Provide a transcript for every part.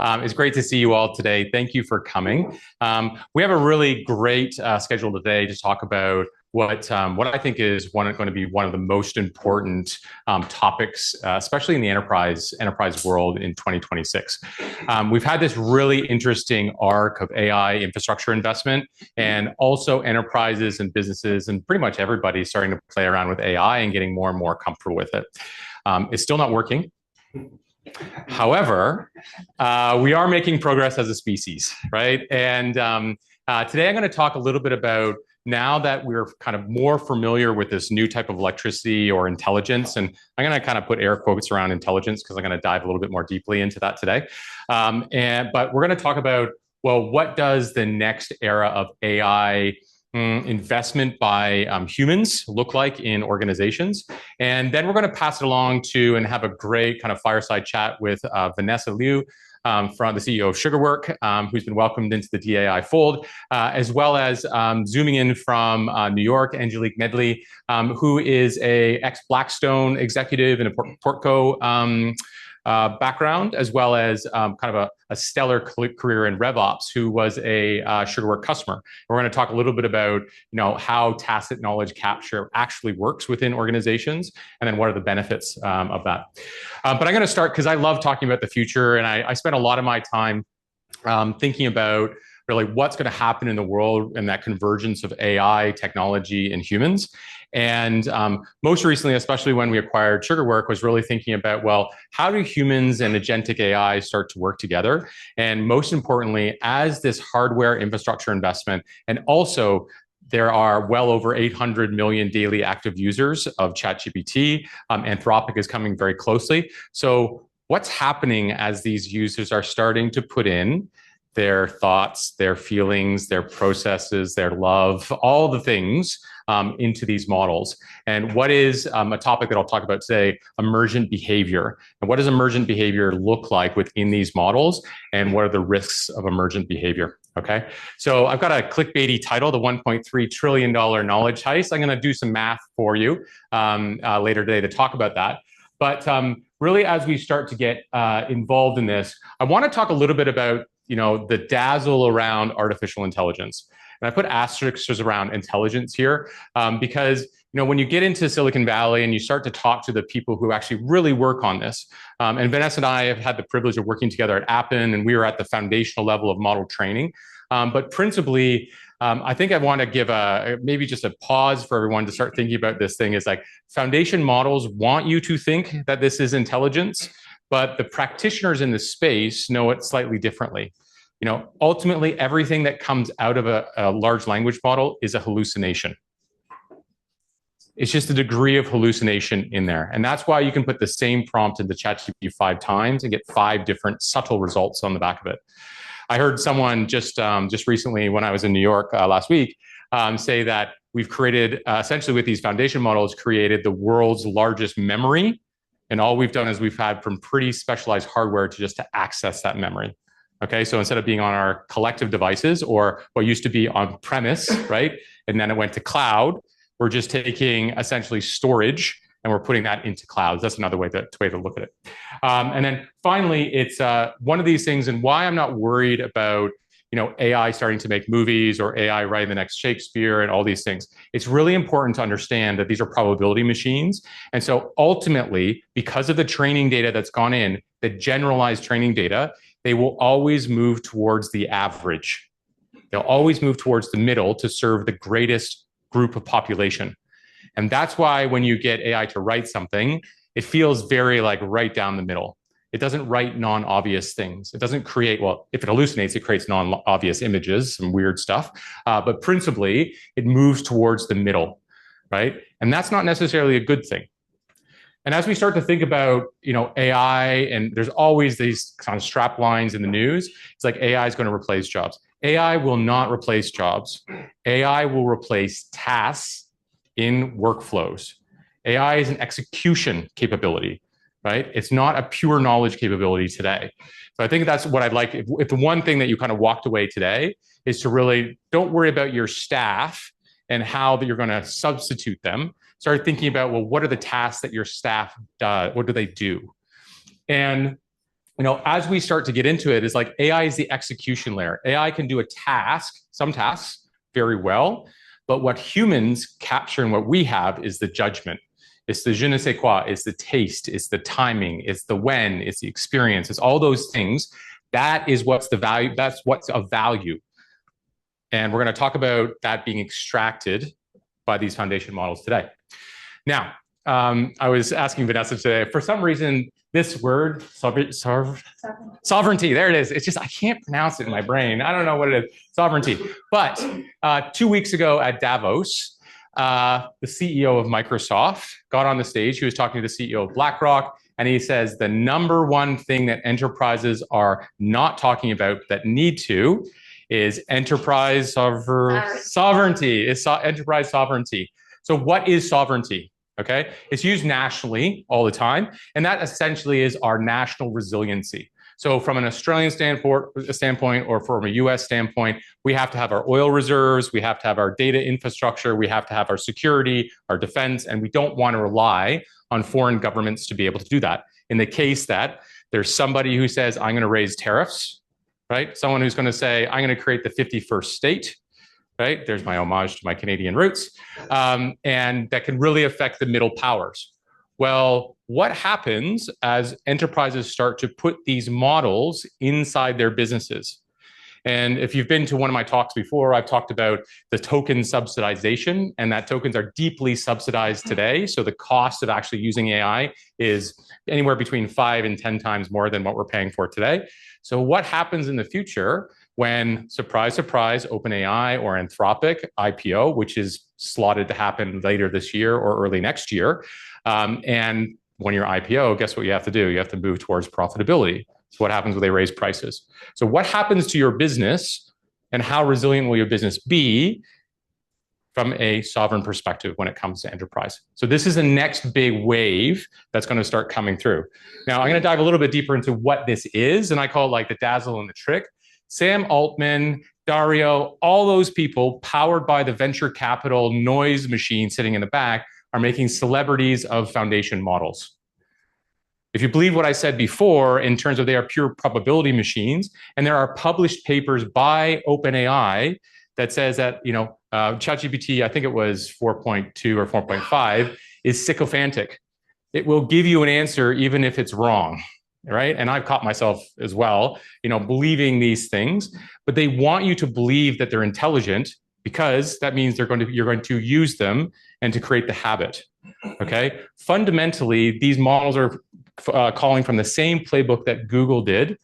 It's great to see you all today. Thank you for coming. We have a really great schedule today to talk about what I think is going to be one of the most important topics, especially in the enterprise world in 2026. We've had this really interesting arc of AI infrastructure investment, and also enterprises and businesses and pretty much everybody starting to play around with AI and getting more and more comfortable with it. It's still not working. However, we are making progress as a species, right? And today I'm going to talk a little bit about, now that we're kind of more familiar with this new type of electricity or intelligence, and I'm going to kind of put air quotes around intelligence because I'm going to dive a little bit more deeply into that today. But we're going to talk about, well, what does the next era of AI investment by humans look like in organizations? And then we're going to pass it along to and have a great kind of fireside chat with Vanessa Liu, from the CEO of Sugarwork, who's been welcomed into the DAI fold, as well as zooming in from New York, Angelique Medley, who is a ex-Blackstone executive in a Portco background, as well as kind of a stellar career in RevOps, who was a Sugarwork customer. We're going to talk a little bit about, how tacit knowledge capture actually works within organizations, and then what are the benefits of that. But I'm going to start because I love talking about the future, and I spent a lot of my time thinking about really what's going to happen in the world and that convergence of AI, technology, and humans. And most recently, especially when we acquired Sugarwork, was really thinking about, well, how do humans and agentic AI start to work together? And most importantly, as this hardware infrastructure investment, and also there are well over 800 million daily active users of ChatGPT. Anthropic is coming very closely. So what's happening as these users are starting to put in their thoughts, their feelings, their processes, their love, all the things into these models? And what is a topic that I'll talk about today, emergent behavior. And what does emergent behavior look like within these models? And what are the risks of emergent behavior? Okay, so I've got a clickbaity title, the $1.3 trillion knowledge heist. I'm going to do some math for you later today to talk about that. But really, as we start to get involved in this, I want to talk a little bit about the dazzle around artificial intelligence. And I put asterisks around intelligence here because, when you get into Silicon Valley and you start to talk to the people who actually really work on this, and Vanessa and I have had the privilege of working together at Appen, and we were at the foundational level of model training. But principally, I think I want to give maybe just a pause for everyone to start thinking about this thing. Is like, foundation models want you to think that this is intelligence, but the practitioners in the space know it slightly differently. Ultimately, everything that comes out of a large language model is a hallucination. It's just a degree of hallucination in there. And that's why you can put the same prompt into ChatGPT 5 times and get 5 different subtle results on the back of it. I heard someone just recently, when I was in New York last week, say that we've created, essentially with these foundation models, created the world's largest memory. And all we've done is we've had from pretty specialized hardware to access that memory. Okay, so instead of being on our collective devices or what used to be on premise, right, and then it went to cloud, we're just taking essentially storage and we're putting that into clouds. That's another way to look at it. And then finally, it's one of these things, and why I'm not worried about AI starting to make movies or AI writing the next Shakespeare and all these things. It's really important to understand that these are probability machines. And so ultimately, because of the training data that's gone in, the generalized training data, they will always move towards the average. They'll always move towards the middle to serve the greatest group of population. And that's why when you get AI to write something, it feels very like right down the middle. It doesn't write non-obvious things. It doesn't create, well, if it hallucinates, it creates non-obvious images, some weird stuff. But principally, it moves towards the middle, right? And that's not necessarily a good thing. And as we start to think about, AI, and there's always these kind of strap lines in the news, it's like AI is going to replace jobs. AI will not replace jobs. AI will replace tasks in workflows. AI is an execution capability, right? It's not a pure knowledge capability today. So I think that's what I'd like. If the one thing that you kind of walked away today is to really don't worry about your staff and how that you're going to substitute them. Start thinking about, well, what are the tasks that your staff does? What do they do? And as we start to get into it, is like AI is the execution layer. AI can do some tasks very well, but what humans capture and what we have is the judgment. It's the je ne sais quoi, it's the taste, it's the timing, it's the when, it's the experience, it's all those things. That is what's the value, that's what's of value. And we're going to talk about that being extracted by these foundation models today. Now, I was asking Vanessa today, for some reason, this word, sovereignty, there it is. It's just, I can't pronounce it in my brain. I don't know what it is, sovereignty. But 2 weeks ago at Davos, the CEO of Microsoft got on the stage. He was talking to the CEO of BlackRock, and he says the number one thing that enterprises are not talking about that need to is enterprise sovereignty. It's enterprise sovereignty. So what is sovereignty? Okay, it's used nationally all the time, and that essentially is our national resiliency. So from an Australian standpoint or from a US standpoint, we have to have our oil reserves, we have to have our data infrastructure, we have to have our security, our defense, and we don't want to rely on foreign governments to be able to do that. In the case that there's somebody who says, I'm going to raise tariffs, right? Someone who's going to say, I'm going to create the 51st state, right? There's my homage to my Canadian roots. And that can really affect the middle powers. Well, what happens as enterprises start to put these models inside their businesses? And if you've been to one of my talks before, I've talked about the token subsidization, and that tokens are deeply subsidized today. So the cost of actually using AI is anywhere between 5 and 10 times more than what we're paying for today. So what happens in the future when, surprise, surprise, OpenAI or Anthropic IPO, which is slotted to happen later this year or early next year, and when you're IPO, guess what you have to do? You have to move towards profitability. So what happens when they raise prices? So what happens to your business, and how resilient will your business be from a sovereign perspective when it comes to enterprise? So this is the next big wave that's going to start coming through. Now, I'm going to dive a little bit deeper into what this is, and I call it like the dazzle and the trick. Sam Altman, Dario, all those people powered by the venture capital noise machine sitting in the back are making celebrities of foundation models. If you believe what I said before in terms of they are pure probability machines, and there are published papers by OpenAI that says that, ChatGPT, I think it was 4.2 or 4.5, is sycophantic. It will give you an answer even if it's wrong, right? And I've caught myself as well, believing these things, but they want you to believe that they're intelligent because that means you're going to use them and to create the habit, okay? Fundamentally, these models are calling from the same playbook that Google did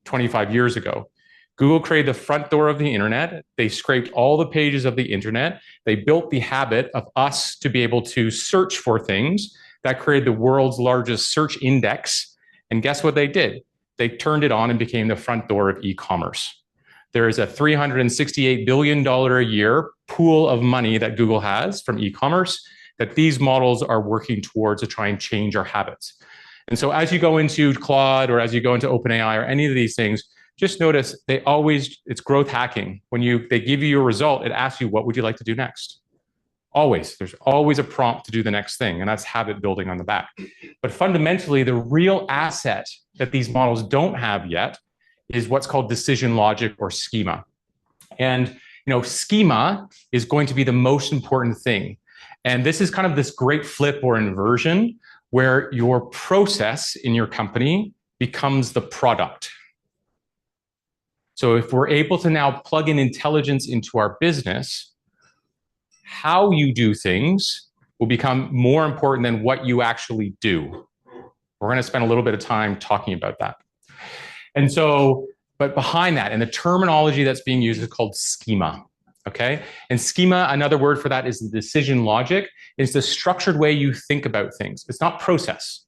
25 years ago. Google created the front door of the internet. They scraped all the pages of the internet. They built the habit of us to be able to search for things. That created the world's largest search index. And guess what they did? They turned it on and became the front door of e-commerce. There is a $368 billion a year pool of money that Google has from e-commerce that these models are working towards to try and change our habits. And so as you go into Claude or as you go into OpenAI or any of these things, just notice it's growth hacking. When they give you your result, it asks you, what would you like to do next? Always. There's always a prompt to do the next thing, and that's habit building on the back. But fundamentally, the real asset that these models don't have yet is what's called decision logic or schema. And schema is going to be the most important thing. And this is kind of this great flip or inversion where your process in your company becomes the product. So if we're able to now plug in intelligence into our business, how you do things will become more important than what you actually do. We're going to spend a little bit of time talking about that. And so, but behind that, and the terminology that's being used is called schema. Okay. And schema, another word for that is the decision logic. It's the structured way you think about things. It's not process,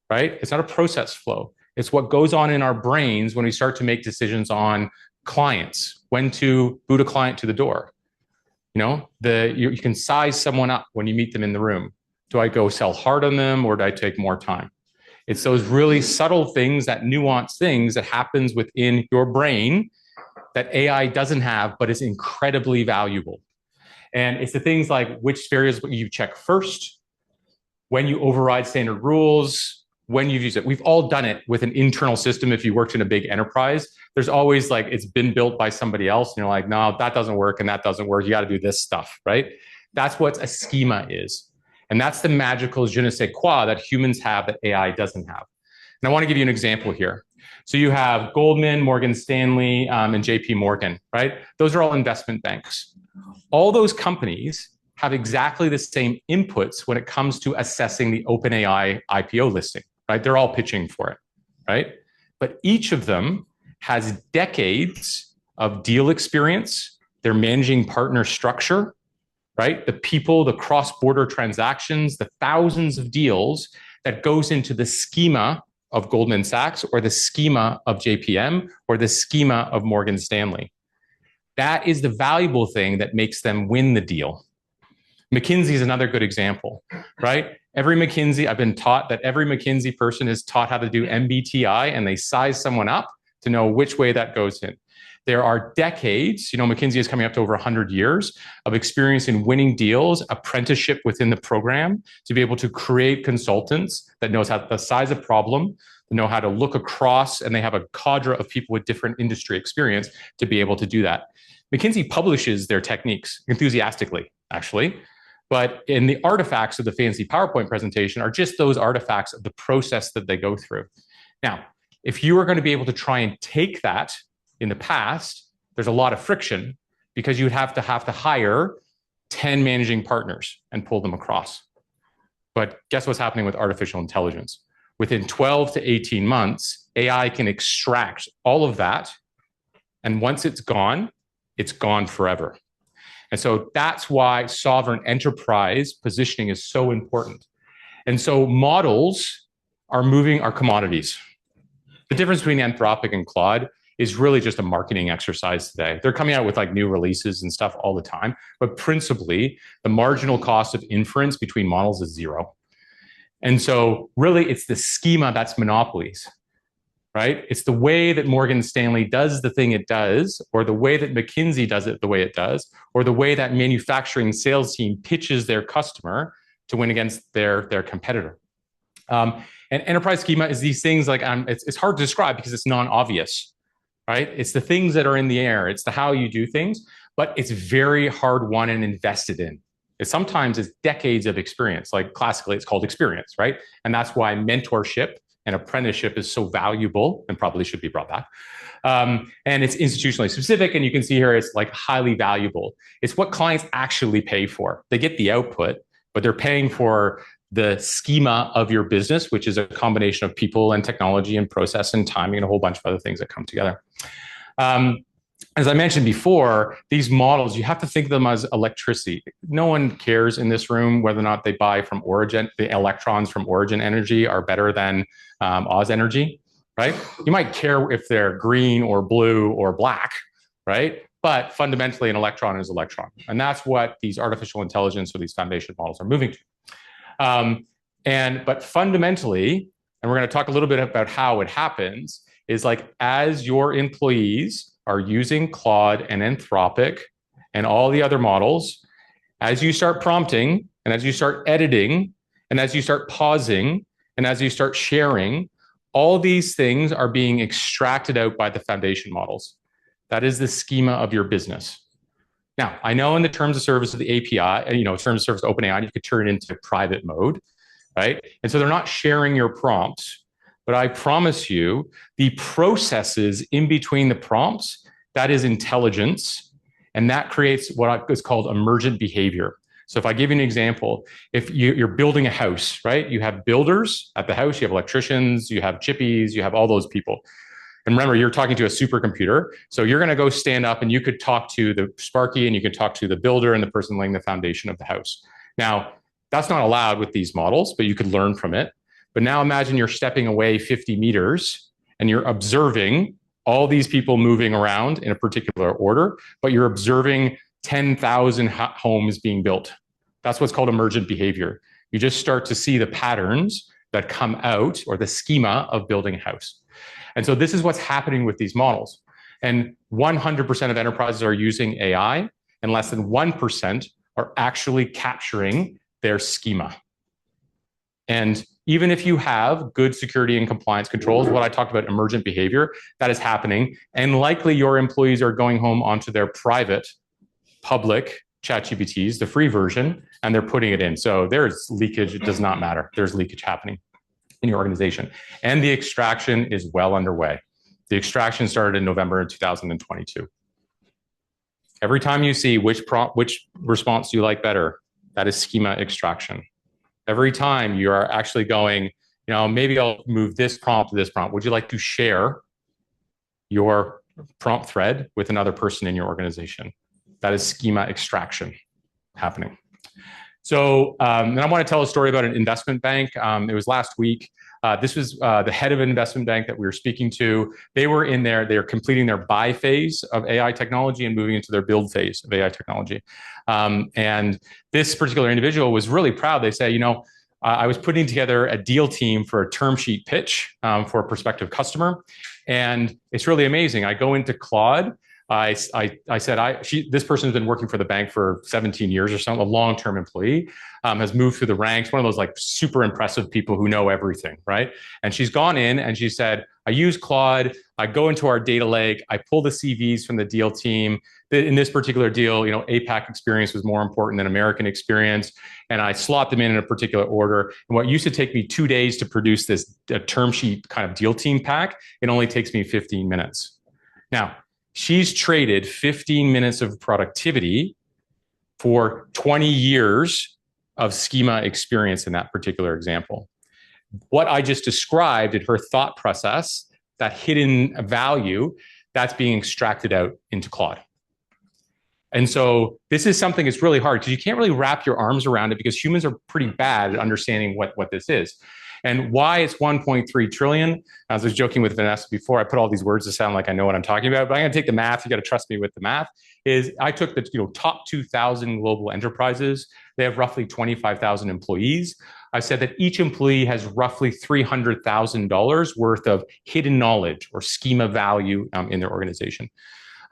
right? It's not a process flow. It's what goes on in our brains when we start to make decisions on clients, when to boot a client to the door. You can size someone up when you meet them in the room. Do I go sell hard on them or do I take more time? It's those really subtle things, that nuanced things that happens within your brain that AI doesn't have, but is incredibly valuable. And it's the things like which variables you check first, when you override standard rules, when you've used it. We've all done it with an internal system. If you worked in a big enterprise, there's always like, it's been built by somebody else. And you're like, no, that doesn't work. And that doesn't work. You got to do this stuff, right? That's what a schema is. And that's the magical je ne sais quoi that humans have that AI doesn't have. And I want to give you an example here. So you have Goldman, Morgan Stanley, and JP Morgan, right? Those are all investment banks. All those companies have exactly the same inputs when it comes to assessing the OpenAI IPO listing, right? They're all pitching for it, right? But each of them has decades of deal experience. They're managing partner structure, right? The people, the cross-border transactions, the thousands of deals that goes into the schema of Goldman Sachs or the schema of JPM or the schema of Morgan Stanley. That is the valuable thing that makes them win the deal. McKinsey is another good example, right? I've been taught that every McKinsey person is taught how to do MBTI, and they size someone up to know which way that goes in. There are decades, McKinsey is coming up to over 100 years of experience in winning deals, apprenticeship within the program to be able to create consultants that knows how to size a problem, know how to look across, and they have a cadre of people with different industry experience to be able to do that. McKinsey publishes their techniques enthusiastically, actually. But in the artifacts of the fancy PowerPoint presentation are just those artifacts of the process that they go through. Now, if you are going to be able to try and take that in the past, there's a lot of friction because you would have to hire 10 managing partners and pull them across. But guess what's happening with artificial intelligence? Within 12 to 18 months, AI can extract all of that. And once it's gone forever. And so that's why sovereign enterprise positioning is so important. And so models are commodities. The difference between Anthropic and Claude is really just a marketing exercise today. They're coming out with like new releases and stuff all the time, but principally the marginal cost of inference between models is zero. And so really it's the schema that's monopolies, right? It's the way that Morgan Stanley does the thing it does, or the way that McKinsey does it the way it does, or the way that manufacturing sales team pitches their customer to win against their competitor. And enterprise schema is these things like, it's hard to describe because it's non-obvious, right? It's the things that are in the air. It's the how you do things, but it's very hard won and invested in. Sometimes it's decades of experience, like classically it's called experience, right? And that's why mentorship and apprenticeship is so valuable and probably should be brought back. And it's institutionally specific. And you can see here, it's like highly valuable. It's what clients actually pay for. They get the output, but they're paying for the schema of your business, which is a combination of people and technology and process and timing and a whole bunch of other things that come together. As I mentioned before, these models, you have to think of them as electricity. No one cares in this room whether or not they buy from Origin. The electrons from Origin Energy are better than Oz Energy, right? You might care if they're green or blue or black, right? But fundamentally, an electron is an electron. And that's what these artificial intelligence or these foundation models are moving to. But fundamentally, and we're going to talk a little bit about how it happens, is like as your employees are using Claude and Anthropic and all the other models, as you start prompting and as you start editing and as you start pausing and as you start sharing, all these things are being extracted out by the foundation models. That is the schema of your business. Now, I know in the terms of service of the API, terms of service of OpenAI, you could turn it into private mode, right? And so they're not sharing your prompts. But I promise you, the processes in between the prompts, that is intelligence, and that creates what is called emergent behavior. So if I give you an example, if you're building a house, right? You have builders at the house, you have electricians, you have chippies, you have all those people. And remember, you're talking to a supercomputer. So you're going to go stand up and you could talk to the Sparky and you could talk to the builder and the person laying the foundation of the house. Now, that's not allowed with these models, but you could learn from it. But now imagine you're stepping away 50 meters and you're observing all these people moving around in a particular order, but you're observing 10,000 homes being built. That's what's called emergent behavior. You just start to see the patterns that come out or the schema of building a house. And so this is what's happening with these models. And 100% of enterprises are using AI and less than 1% are actually capturing their schema. And even if you have good security and compliance controls, what I talked about, emergent behavior, that is happening. And likely your employees are going home onto their private, public ChatGPTs, the free version, and they're putting it in. So there's leakage. It does not matter. There's leakage happening in your organization. And the extraction is well underway. The extraction started in November of 2022. Every time you see which response do you like better, that is schema extraction. Every time you are actually going, maybe I'll move this prompt to this prompt. Would you like to share your prompt thread with another person in your organization? That is schema extraction happening. So, and I want to tell a story about an investment bank. It was last week. This was the head of an investment bank that we were speaking to. They were in there. They are completing their buy phase of AI technology and moving into their build phase of AI technology. And this particular individual was really proud. They say, I was putting together a deal team for a term sheet pitch for a prospective customer. And it's really amazing. I go into Claude. I said, this person has been working for the bank for 17 years or something, a long-term employee, has moved through the ranks, one of those like super impressive people who know everything, right? And she's gone in and she said, I use Claude, I go into our data lake, I pull the CVs from the deal team. In this particular deal, APAC experience was more important than American experience. And I slot them in a particular order. And what used to take me 2 days to produce this term sheet kind of deal team pack, it only takes me 15 minutes. Now, she's traded 15 minutes of productivity for 20 years of schema experience in that particular example. What I just described in her thought process, that hidden value, that's being extracted out into Claude. And so this is something that's really hard because you can't really wrap your arms around it because humans are pretty bad at understanding what this is. And why it's 1.3 trillion. I was joking with Vanessa before. I put all these words to sound like I know what I'm talking about, but I'm going to take the math. You got to trust me with the math. Is I took the top 2,000 global enterprises. They have roughly 25,000 employees. I said that each employee has roughly $300,000 worth of hidden knowledge or schema value in their organization.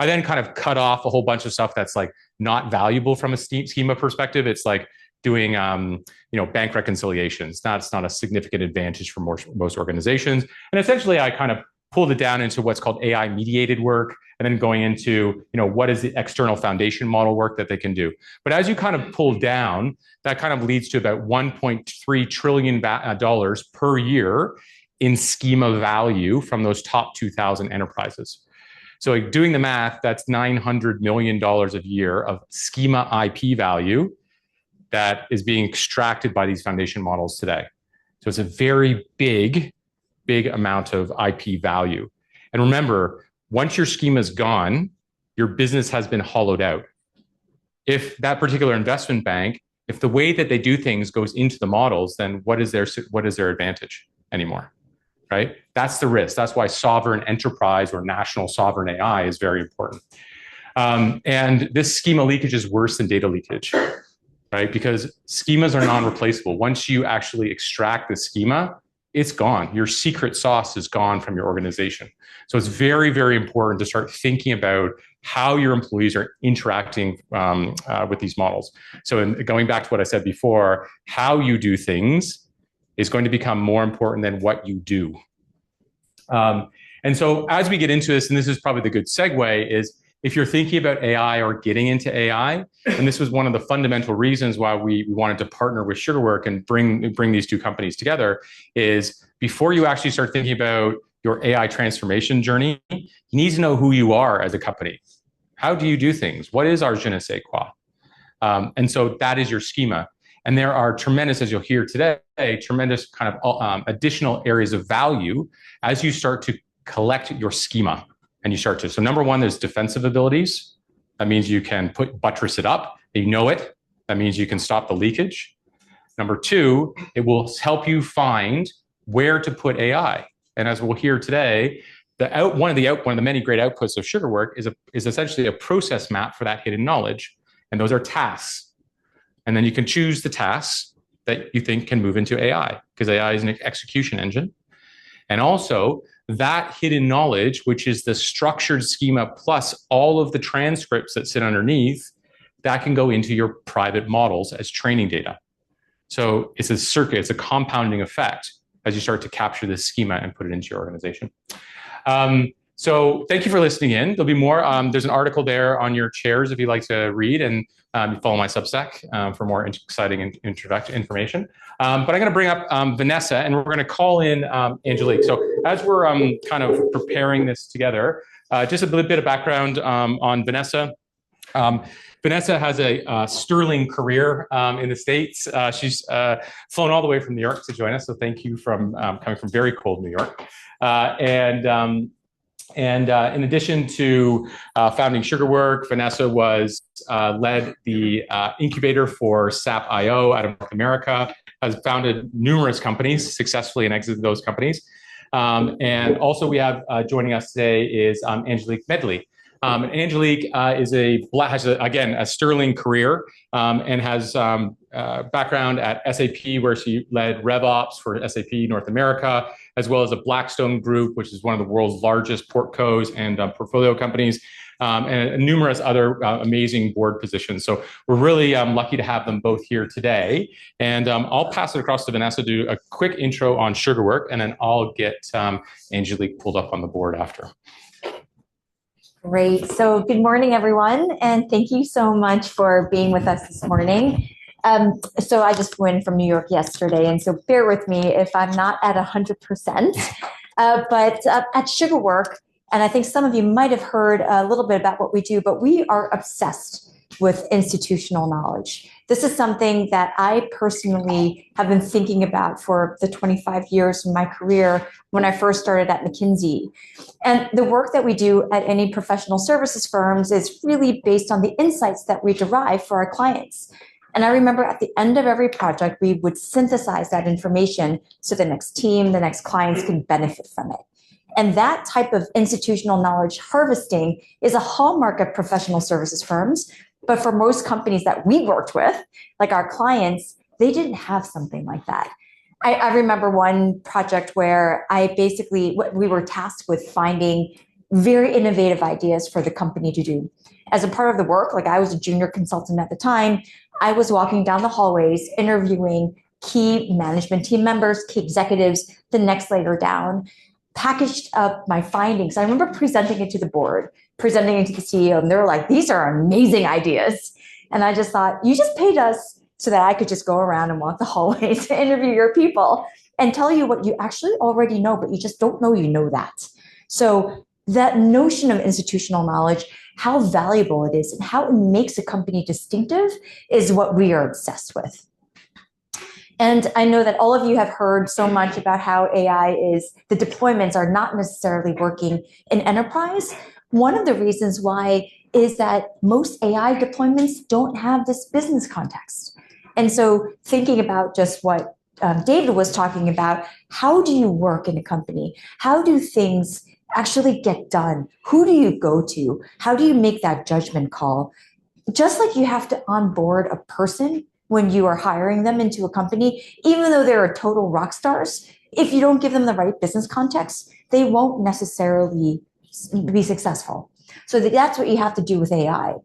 I then kind of cut off a whole bunch of stuff that's like not valuable from a schema perspective. It's like doing bank reconciliations. That's not a significant advantage for most organizations. And essentially, I kind of pulled it down into what's called AI mediated work, and then going into what is the external foundation model work that they can do. But as you kind of pull down, that kind of leads to about $1.3 trillion per year in schema value from those top 2,000 enterprises. So doing the math, that's $900 million a year of schema IP value that is being extracted by these foundation models today. So it's a very big amount of IP value. And remember, once your schema is gone, your business has been hollowed out. If that particular investment bank, if the way that they do things goes into the models, then what is their advantage anymore, right? That's the risk. That's why sovereign enterprise or national sovereign AI is very important. And this schema leakage is worse than data leakage, right? Because schemas are non-replaceable. Once you actually extract the schema, it's gone. Your secret sauce is gone from your organization. So it's very, very important to start thinking about how your employees are interacting with these models. So going back to what I said before, how you do things is going to become more important than what you do. And so as we get into this, and this is probably the good segue, is if you're thinking about AI or getting into AI, and this was one of the fundamental reasons why we wanted to partner with Sugarwork and bring these two companies together, is before you actually start thinking about your AI transformation journey, you need to know who you are as a company. How do you do things? What is our je ne sais quoi? And so that is your schema. And there are tremendous, as you'll hear today, tremendous kind of additional areas of value as you start to collect your schema. And you start to, so number one, there's defensive abilities. That means you can buttress it up. You know it. That means you can stop the leakage. Number two, it will help you find where to put AI. And as we'll hear today, one of the many great outputs of Sugarwork is essentially a process map for that hidden knowledge. And those are tasks. And then you can choose the tasks that you think can move into AI, because AI is an execution engine. And also, that hidden knowledge, which is the structured schema plus all of the transcripts that sit underneath, that can go into your private models as training data. So it's a circuit, it's a compounding effect as you start to capture this schema and put it into your organization. So thank you for listening in. There'll be more. There's an article there on your chairs if you'd like to read, and you follow my Substack for more exciting introduction information. But I'm going to bring up Vanessa, and we're going to call in Angelique. So as we're kind of preparing this together, just a bit of background on Vanessa. Vanessa has a sterling career in the States. She's flown all the way from New York to join us, so thank you from coming from very cold New York. And in addition to founding Sugarwork, Vanessa led the incubator for SAP.io out of North America, has founded numerous companies successfully and exited those companies. And also we have joining us today is Angelique Medley. Angelique has a sterling career and has background at SAP, where she led RevOps for SAP North America, as well as a Blackstone Group, which is one of the world's largest portcos and portfolio companies, and numerous other amazing board positions. So we're really lucky to have them both here today. And I'll pass it across to Vanessa to do a quick intro on Sugarwork, and then I'll get Angelique pulled up on the board after. Great. So good morning, everyone. And thank you so much for being with us this morning. So I just went from New York yesterday, and so bear with me if I'm not at 100%. But at Sugarwork, and I think some of you might have heard a little bit about what we do, but we are obsessed with institutional knowledge. This is something that I personally have been thinking about for the 25 years of my career when I first started at McKinsey. And the work that we do at any professional services firms is really based on the insights that we derive for our clients. And I remember at the end of every project, we would synthesize that information so the next team, the next clients can benefit from it. And that type of institutional knowledge harvesting is a hallmark of professional services firms. But for most companies that we worked with, like our clients, they didn't have something like that. I remember one project where we were tasked with finding very innovative ideas for the company to do. As a part of the work, like I was a junior consultant at the time, I was walking down the hallways, interviewing key management team members, key executives, the next layer down, packaged up my findings. I remember presenting it to the board, presenting it to the CEO, and they were like, these are amazing ideas. And I just thought, you just paid us so that I could just go around and walk the hallways to interview your people and tell you what you actually already know, but you just don't know you know that. So that notion of institutional knowledge, how valuable it is and how it makes a company distinctive is what we are obsessed with. And I know that all of you have heard so much about how the deployments are not necessarily working in enterprise. One of the reasons why is that most AI deployments don't have this business context. And so thinking about just what David was talking about, how do you work in a company? How do things actually get done? Who do you go to? How do you make that judgment call? Just like you have to onboard a person when you are hiring them into a company, even though they're total rock stars, if you don't give them the right business context, they won't necessarily be successful. So that's what you have to do with AI.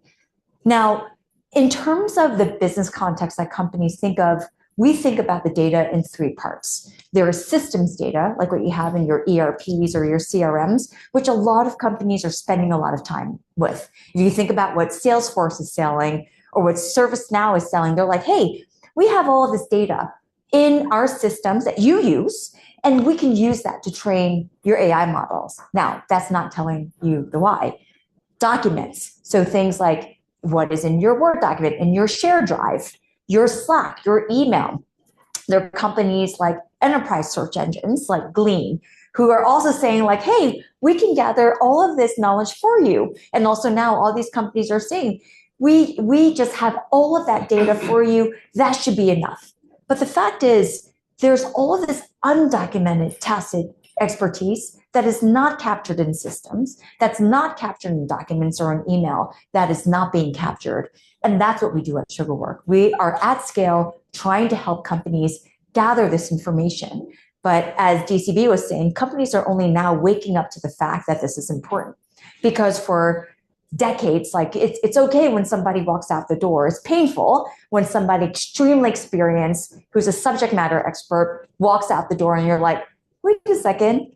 Now, in terms of the business context that companies think of, we think about the data in three parts. There is systems data, like what you have in your ERPs or your CRMs, which a lot of companies are spending a lot of time with. If you think about what Salesforce is selling or what ServiceNow is selling, they're like, hey, we have all of this data in our systems that you use, and we can use that to train your AI models. Now, that's not telling you the why. Documents, so things like what is in your Word document, in your share drive, your Slack, your email. There are companies like enterprise search engines like Glean, who are also saying like, hey, we can gather all of this knowledge for you. And also now all these companies are saying, we just have all of that data for you. That should be enough. But the fact is, there's all of this undocumented tacit expertise that is not captured in systems, that's not captured in documents or an email, that is not being captured. And that's what we do at Sugarwork. We are at scale trying to help companies gather this information. But as DCB was saying, companies are only now waking up to the fact that this is important. Because for decades. Like it's okay when somebody walks out the door. It's painful when somebody extremely experienced, who's a subject matter expert, walks out the door and you're like, wait a second,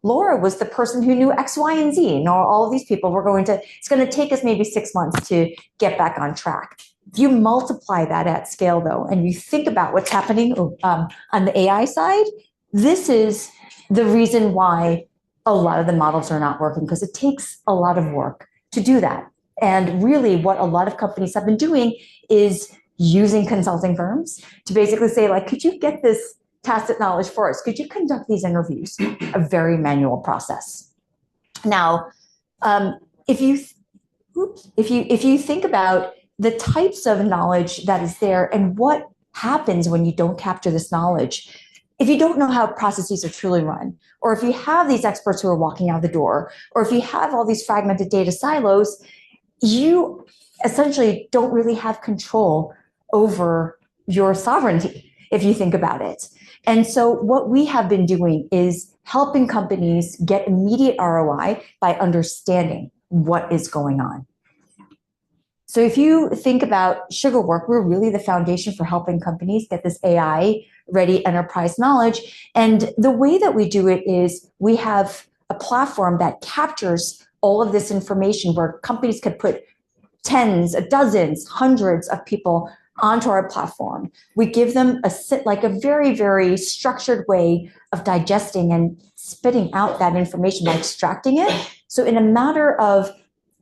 Laura was the person who knew X, Y, and Z. All of these people it's going to take us maybe 6 months to get back on track. If you multiply that at scale, though, and you think about what's happening on the AI side, this is the reason why a lot of the models are not working, because it takes a lot of work to do that. And really what a lot of companies have been doing is using consulting firms to basically say, like, could you get this tacit knowledge for us? Could you conduct these interviews? A very manual process. Now, if you think about the types of knowledge that is there and what happens when you don't capture this knowledge, if you don't know how processes are truly run, or if you have these experts who are walking out the door, or if you have all these fragmented data silos, you essentially don't really have control over your sovereignty, if you think about it. And so what we have been doing is helping companies get immediate ROI by understanding what is going on. So if you think about Sugarwork, we're really the foundation for helping companies get this AI-ready enterprise knowledge. And the way that we do it is we have a platform that captures all of this information where companies could put tens, dozens, hundreds of people onto our platform. We give them a very, very structured way of digesting and spitting out that information by extracting it. So in a matter of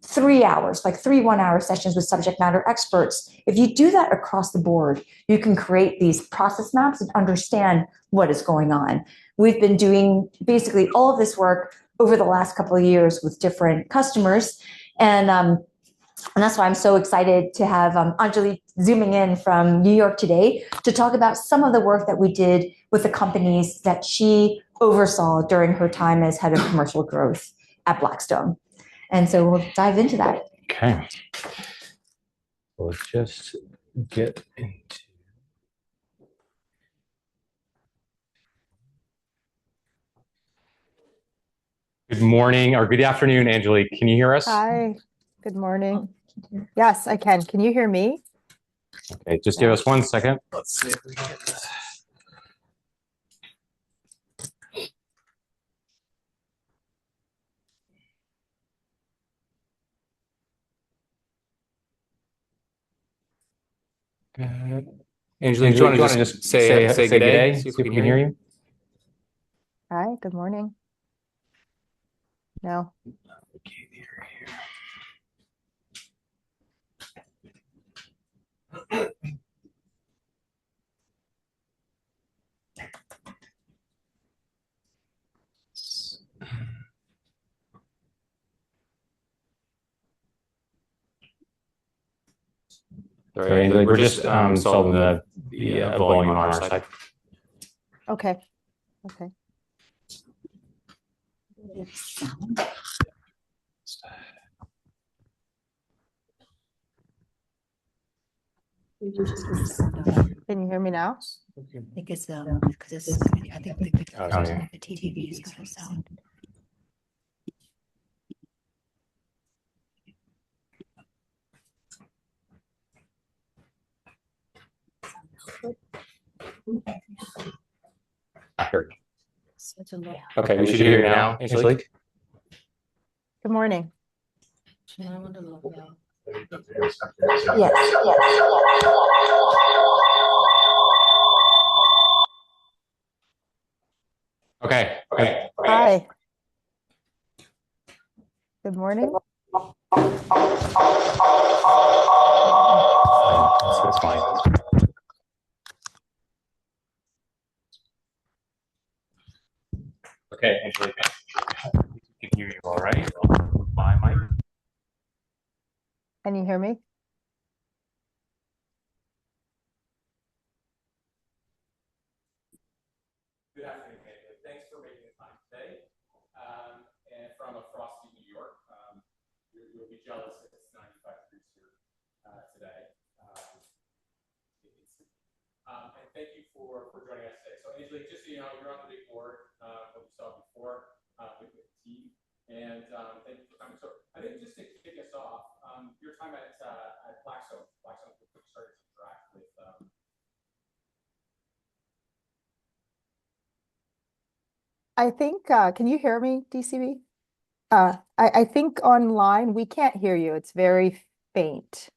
3 hours, like 3 1-hour sessions with subject matter experts, if you do that across the board, you can create these process maps and understand what is going on. We've been doing basically all of this work over the last couple of years with different customers. And that's why I'm so excited to have Anjali zooming in from New York today to talk about some of the work that we did with the companies that she oversaw during her time as head of commercial growth at Blackstone. And so we'll dive into that. Okay. Let's just get into. Good morning or good afternoon, Anjali. Can you hear us? Hi. Good morning. Yes, I can. Can you hear me? Okay, just give us 1 second. Let's see if we can get this. Anjali, do you want to just say good day? See if we can hear you. Hi, good morning. No. We can't hear you. Sorry, Anjali, we're just solving the volume on our side. Okay. Okay. Can you hear me now? I think it's because it's I think the TV is got a sound. Okay, we should hear you now, Anjali. Good morning. Yes. Okay. Hi. Good morning. That's fine. Okay, Anjali, we can hear you all right. My mic. Can you hear me? Good afternoon, Anjali. Thanks for making the time today. And from a frosty New York, you'll be jealous that it's 95 degrees here today. And thank you for joining us today. So Anjali, just so you know, you're on the big board, what you saw before with the team. And thank you for coming. So I think just to kick us off, I think, can you hear me, DCB? I think online we can't hear you. It's very faint.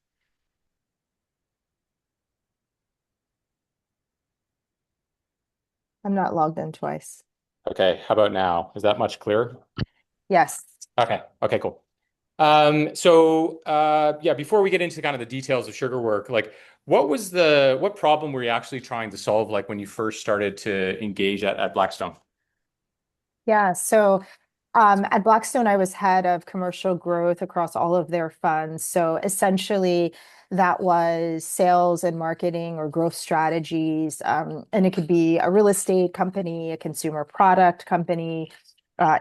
I'm not logged in twice. Okay, how about now? Is that much clearer? Yes. Okay, cool. Yeah, before we get into kind of the details of Sugarwork, like what problem were you actually trying to solve like when you first started to engage at Blackstone? Yeah. So at Blackstone, I was head of commercial growth across all of their funds. So essentially, that was sales and marketing or growth strategies. And it could be a real estate company, a consumer product company,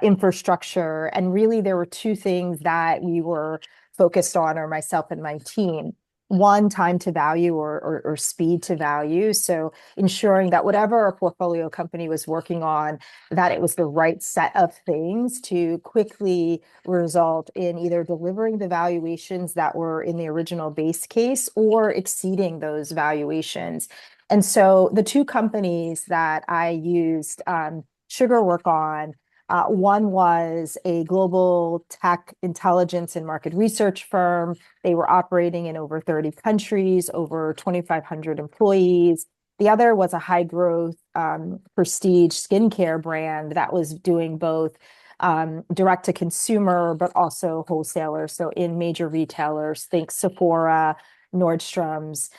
infrastructure. And really, there were two things that we were focused on, or myself and my team. One, time to value or speed to value. So ensuring that whatever a portfolio company was working on, that it was the right set of things to quickly result in either delivering the valuations that were in the original base case or exceeding those valuations. And so the two companies that I used Sugarwork on, one was a global tech intelligence and market research firm. They were operating in over 30 countries, over 2,500 employees. The other was a high growth prestige skincare brand that was doing both direct to consumer, but also wholesalers. So in major retailers, think Sephora, Nordstrom's,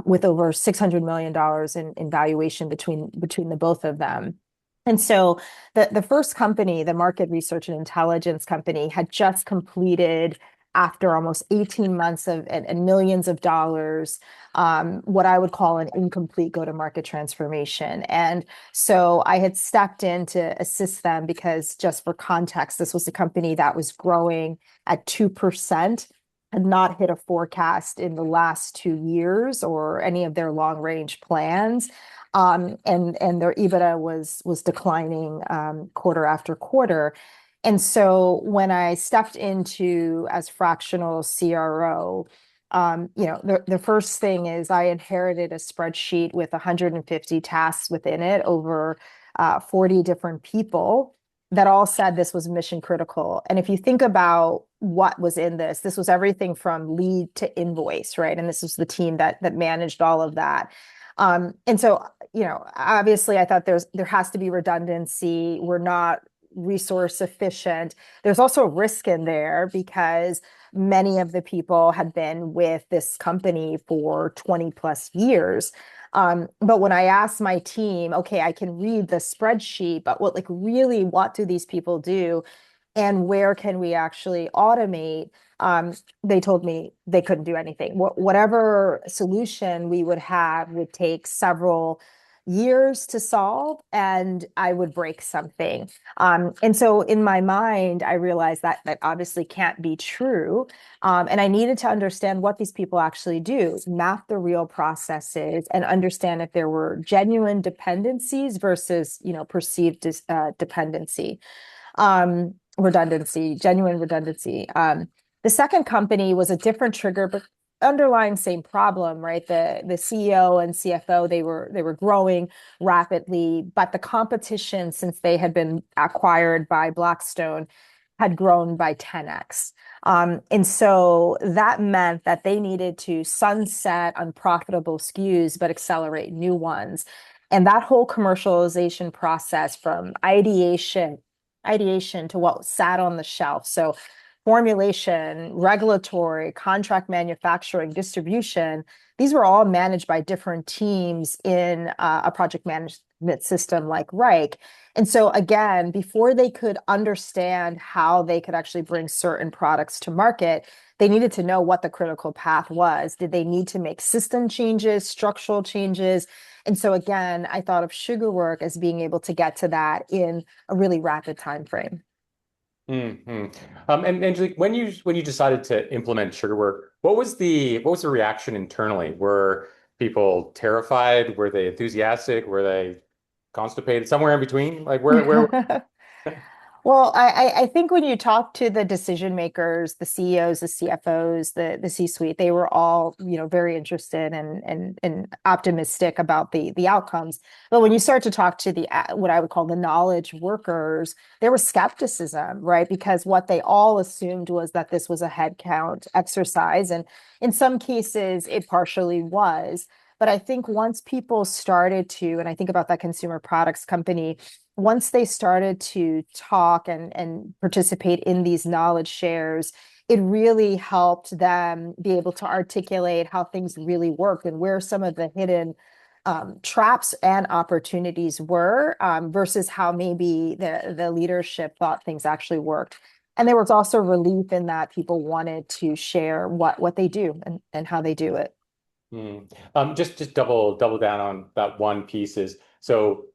with over $600 million in valuation between the both of them. And so the first company, the market research and intelligence company, had just completed, after almost 18 months and millions of dollars, what I would call an incomplete go-to-market transformation. And so I had stepped in to assist them because, just for context, this was a company that was growing at 2%, had not hit a forecast in the last 2 years or any of their long-range plans. And their EBITDA was declining quarter after quarter. And so when I stepped into as fractional CRO, the first thing is I inherited a spreadsheet with 150 tasks within it, over 40 different people that all said this was mission critical. And if you think about what was in this, this was everything from lead to invoice, right? And this was the team that managed all of that. And so, obviously I thought there has to be redundancy. We're not resource efficient. There's also risk in there because many of the people had been with this company for 20 plus years. But when I asked my team, okay, I can read the spreadsheet, but what do these people do? And where can we actually automate? They told me they couldn't do anything. Whatever solution we would have would take several years to solve, and I would break something. And so in my mind, I realized that obviously can't be true. And I needed to understand what these people actually do, map the real processes, and understand if there were genuine dependencies versus, perceived dependency. Genuine redundancy. The second company was a different trigger, but underlying same problem, right? The CEO and CFO, they were growing rapidly, but the competition, since they had been acquired by Blackstone, had grown by 10x. And so that meant that they needed to sunset unprofitable SKUs, but accelerate new ones. And that whole commercialization process, from ideation to what sat on the shelf. So formulation, regulatory, contract manufacturing, distribution, these were all managed by different teams in a project management system like Reich. And so again, before they could understand how they could actually bring certain products to market, they needed to know what the critical path was. Did they need to make system changes, structural changes? And so again, I thought of Sugarwork as being able to get to that in a really rapid time frame. Mm-hmm. And Angelique, when you decided to implement Sugarwork, what was the reaction internally? Were people terrified? Were they enthusiastic? Were they constipated? Somewhere in between? Like where? Well, I think when you talk to the decision makers, the CEOs, the CFOs, the C-suite, they were all, very interested and optimistic about the outcomes. But when you start to talk to the what I would call the knowledge workers, there was skepticism, right? Because what they all assumed was that this was a headcount exercise, and in some cases, it partially was. But I think once people started to, and I think about that consumer products company, once they started to talk and participate in these knowledge shares, it really helped them be able to articulate how things really worked and where some of the hidden traps and opportunities were, versus how maybe the leadership thought things actually worked. And there was also relief in that people wanted to share what they do and how they do it. Just double down on that one piece is so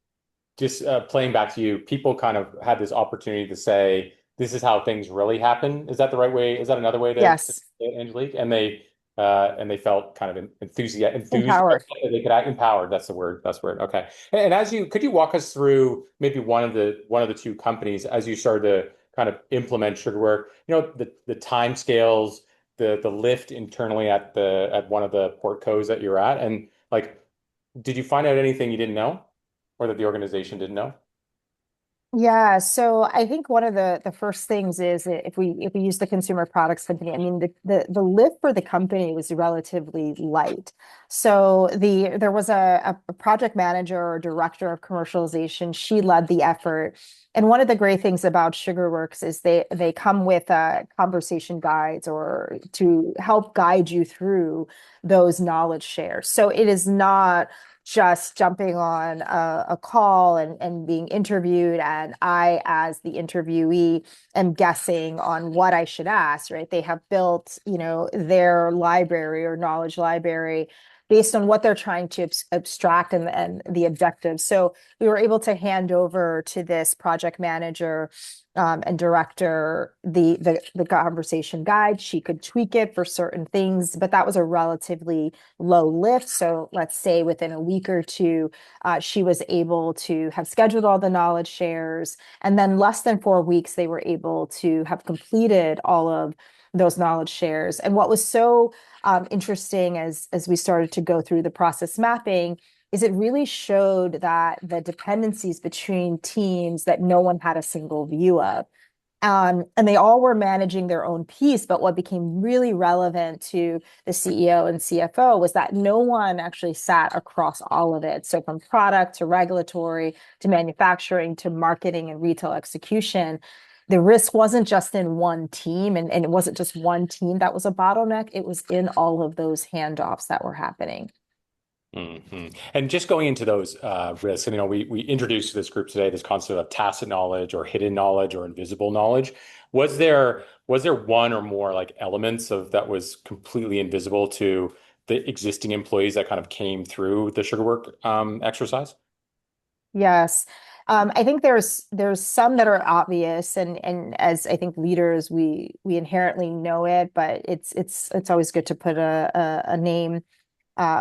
just playing back to you, people kind of had this opportunity to say, this is how things really happen. Is that the right way? Is that another way to say Yes, it, Angelique? And they felt kind of enthused. empowered. They could act empowered. That's the word. That's the word. Okay. And as you could you walk us through maybe one of the two companies as you started to kind of implement Sugarwork, the time scales, the lift internally at one of the portcos that you're at, and like, did you find out anything you didn't know? Or that the organization didn't know? Yeah, so I think one of the first things is that if we use the consumer products company, I mean the lift for the company was relatively light. So there was a project manager or director of commercialization. She led the effort. And one of the great things about Sugarworks is they come with conversation guides or to help guide you through those knowledge shares. So it is not just jumping on a call and being interviewed, and I, as the interviewee, am guessing on what I should ask, right? They have built, their library or knowledge library based on what they're trying to abstract and the objectives. So we were able to hand over to this project manager and director the conversation guide. She could tweak it for certain things, but that was a relatively low lift. So let's say within a week or two, she was able to have scheduled all the knowledge shares. And then less than 4 weeks, they were able to have completed all of those knowledge shares. And what was so interesting as we started to go through the process mapping is it really showed that the dependencies between teams that no one had a single view of. And they all were managing their own piece. But what became really relevant to the CEO and CFO was that no one actually sat across all of it. So from product to regulatory to manufacturing to marketing and retail execution, the risk wasn't just in one team, and it wasn't just one team that was a bottleneck. It was in all of those handoffs that were happening. And just going into those risks, and we introduced to this group today this concept of tacit knowledge or hidden knowledge or invisible knowledge. Was there one or more like elements of that was completely invisible to the existing employees that kind of came through the Sugarwork exercise? Yes. I think there's some that are obvious, and as I think leaders, we inherently know it, but it's always good to put a name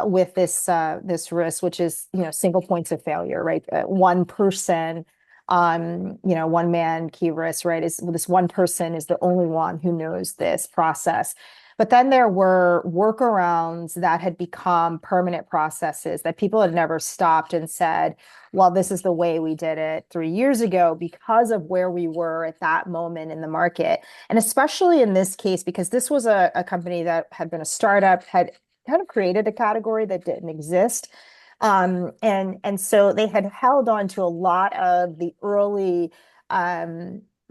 with this risk, which is single points of failure, right? One person, one man key risk, right? Is this one person is the only one who knows this process. But then there were workarounds that had become permanent processes that people had never stopped and said, well, this is the way we did it 3 years ago because of where we were at that moment in the market. And especially in this case, because this was a company that had been a startup, had kind of created a category that didn't exist. And so they had held on to a lot of the early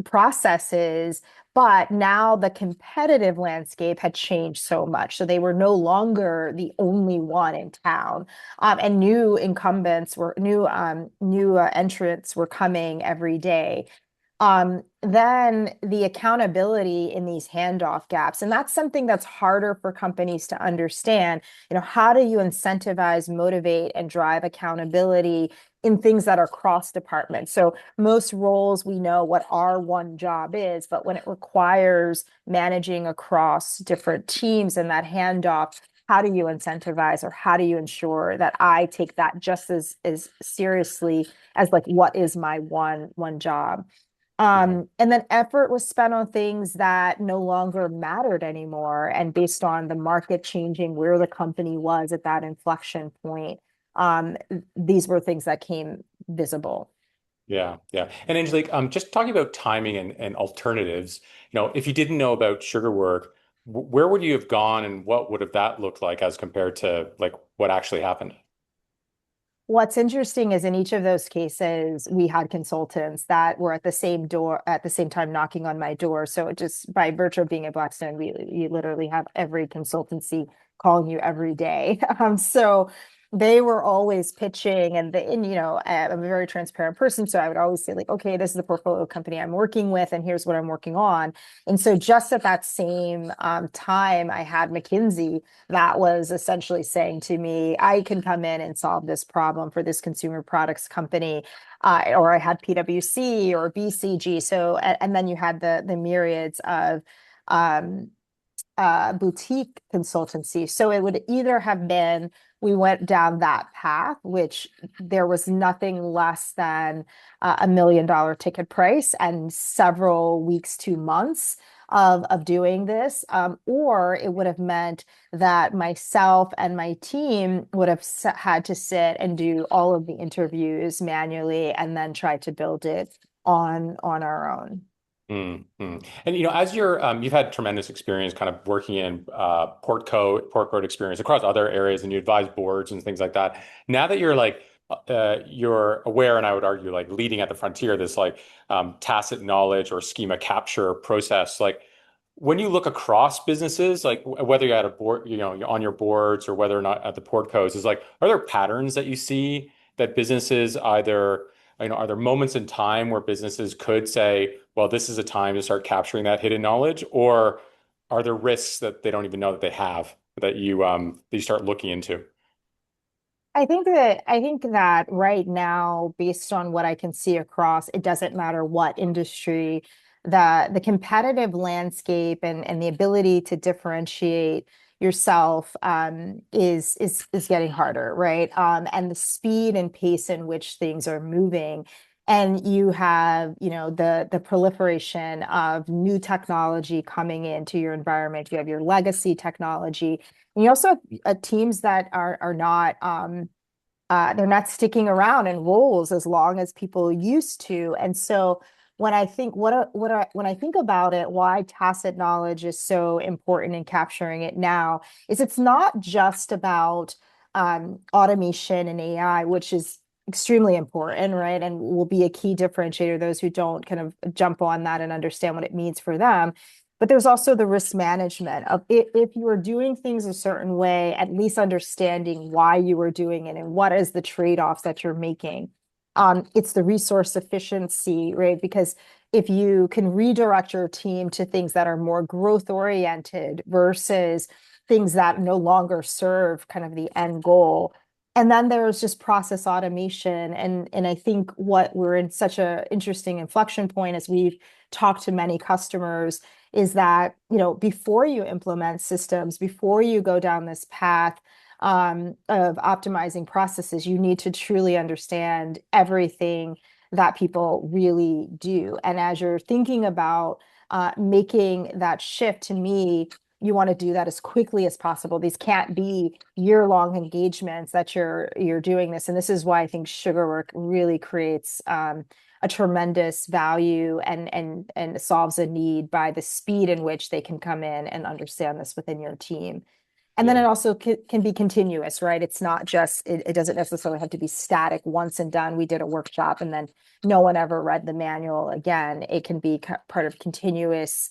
processes, but now the competitive landscape had changed so much. So they were no longer the only one in town. And new incumbents were new entrants were coming every day. Then the accountability in these handoff gaps. And that's something that's harder for companies to understand. How do you incentivize, motivate, and drive accountability in things that are cross department? So most roles, we know what our one job is, but when it requires managing across different teams and that handoff, how do you incentivize, or how do you ensure that I take that just as seriously as like what is my one job? And then effort was spent on things that no longer mattered anymore. And based on the market changing, where the company was at that inflection point, these were things that came visible. Yeah, yeah. And Angelique, just talking about timing and alternatives, if you didn't know about Sugarwork, where would you have gone and what would have that looked like as compared to like what actually happened? What's interesting is in each of those cases, we had consultants that were at the same door at the same time knocking on my door. So just by virtue of being at Blackstone, you literally have every consultancy calling you every day. So they were always pitching, and I'm a very transparent person, so I would always say like, okay, this is the portfolio company I'm working with, and here's what I'm working on. And so just at that same time, I had McKinsey that was essentially saying to me, I can come in and solve this problem for this consumer products company. Or I had PwC or BCG. So, and then you had the myriads of um, boutique consultancy. So it would either have been we went down that path, which there was nothing less than $1 million ticket price and several weeks to months of doing this, or it would have meant that myself and my team would have had to sit and do all of the interviews manually and then try to build it on our own. And as you've had tremendous experience kind of working in port code experience across other areas, and you advise boards and things like that. Now that you're aware, and I would argue like leading at the frontier, this like tacit knowledge or schema capture process, like when you look across businesses, like whether you're at a board, you're on your boards or whether or not at the port codes, is like, are there patterns that you see that businesses either are there moments in time where businesses could say, well, this is a time to start capturing that hidden knowledge, or are there risks that they don't even know that they have that you start looking into? I think that right now, based on what I can see across, it doesn't matter what industry, the competitive landscape and the ability to differentiate yourself is getting harder, right? And the speed and pace in which things are moving. And you have, the proliferation of new technology coming into your environment. You have your legacy technology. And you also have teams that are not they're not sticking around in roles as long as people used to. And so when I think when I think about it, why tacit knowledge is so important in capturing it now is it's not just about automation and AI, which is extremely important, right? And will be a key differentiator, those who don't kind of jump on that and understand what it means for them. But there's also the risk management of if you are doing things a certain way, at least understanding why you are doing it and what is the trade-offs that you're making. It's the resource efficiency, right? Because if you can redirect your team to things that are more growth oriented versus things that no longer serve kind of the end goal. And then there's just process automation. And I think what we're in such an interesting inflection point as we've talked to many customers is that, before you implement systems, before you go down this path of optimizing processes, you need to truly understand everything that people really do. And as you're thinking about making that shift, to me, you want to do that as quickly as possible. These can't be year-long engagements that you're doing this. And this is why I think Sugarwork really creates a tremendous value and solves a need by the speed in which they can come in and understand this within your team. And then Yeah. it also can be continuous, right? It's not just, it doesn't necessarily have to be static once and done. We did a workshop and then no one ever read the manual again. It can be part of continuous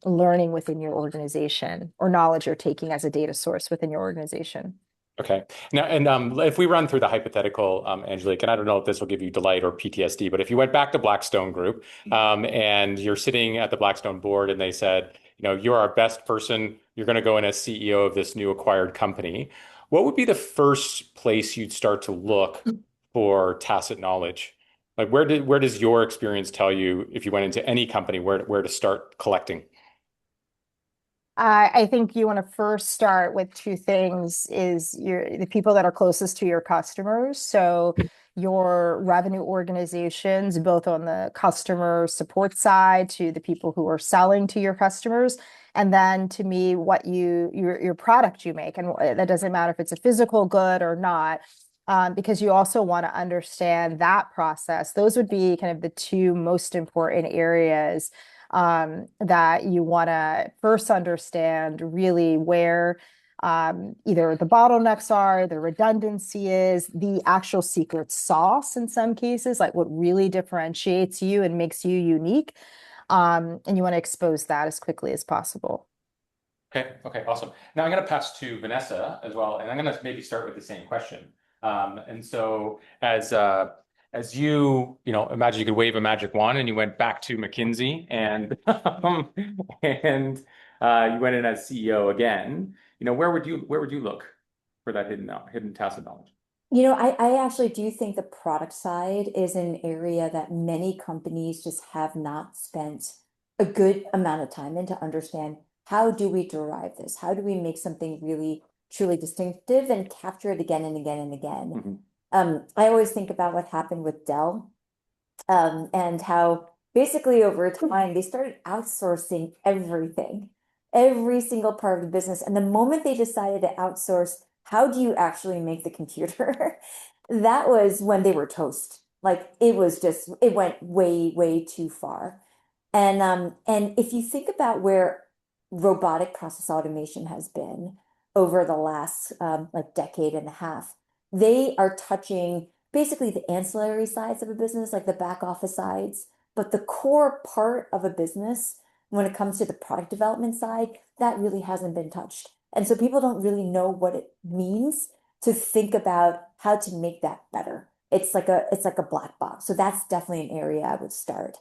learning within your organization or knowledge you're taking as a data source within your organization. Okay. Now, and if we run through the hypothetical, Angelique, and I don't know if this will give you delight or PTSD, but if you went back to Blackstone Group and you're sitting at the Blackstone board and they said, you're our best person, you're going to go in as CEO of this new acquired company, what would be the first place you'd start to look for tacit knowledge? Like where does your experience tell you if you went into any company where to start collecting? I think you want to first start with two things is the people that are closest to your customers. So your revenue organizations, both on the customer support side to the people who are selling to your customers. And then to me, what your product you make. And that doesn't matter if it's a physical good or not. Because you also want to understand that process. Those would be kind of the two most important areas that you want to first understand really where either the bottlenecks are, the redundancy is, the actual secret sauce in some cases, like what really differentiates you and makes you unique. And you want to expose that as quickly as possible. Okay, awesome. Now I'm going to pass to Vanessa as well, and I'm going to maybe start with the same question. And so as you imagine you could wave a magic wand and you went back to McKinsey and and you went in as CEO again, where would you look for that hidden tacit knowledge? I actually do think the product side is an area that many companies just have not spent a good amount of time in to understand how do we derive this? How do we make something really truly distinctive and capture it again and again and again? I always think about what happened with Dell, and how basically over time they started outsourcing everything, every single part of the business. And the moment they decided to outsource, how do you actually make the computer? That was when they were toast. Like it went way, way too far. And if you think about where robotic process automation has been over the last like decade and a half, they are touching basically the ancillary sides of a business, like the back office sides, but the core part of a business, when it comes to the product development side, that really hasn't been touched. And so people don't really know what it means to think about how to make that better. It's like a black box. So that's definitely an area I would start.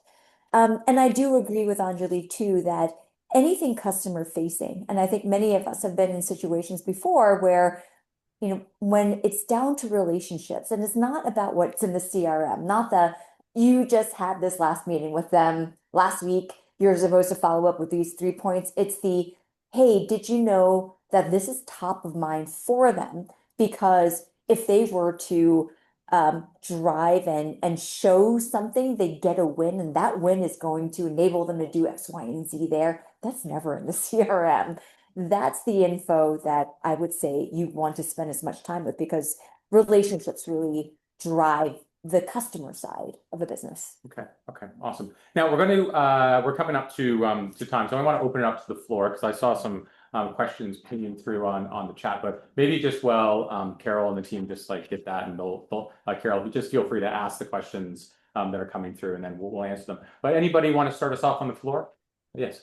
And I do agree with Anjali too that anything customer facing, and I think many of us have been in situations before where when it's down to relationships and it's not about what's in the CRM, not the, you just had this last meeting with them last week, you're supposed to follow up with these 3 points. It's the, hey, did you know that this is top of mind for them? Because if they were to drive and show something, they get a win, and that win is going to enable them to do X, Y, and Z there. That's never in the CRM. That's the info that I would say you want to spend as much time with, because relationships really drive the customer side of a business. Okay, awesome. Now we're coming up to time, so I want to open it up to the floor because I saw some questions pinging through on the chat, but maybe just Carol and the team just like get that, and they'll Carol, just feel free to ask the questions that are coming through, and then we'll answer them. But anybody want to start us off on the floor? Yes.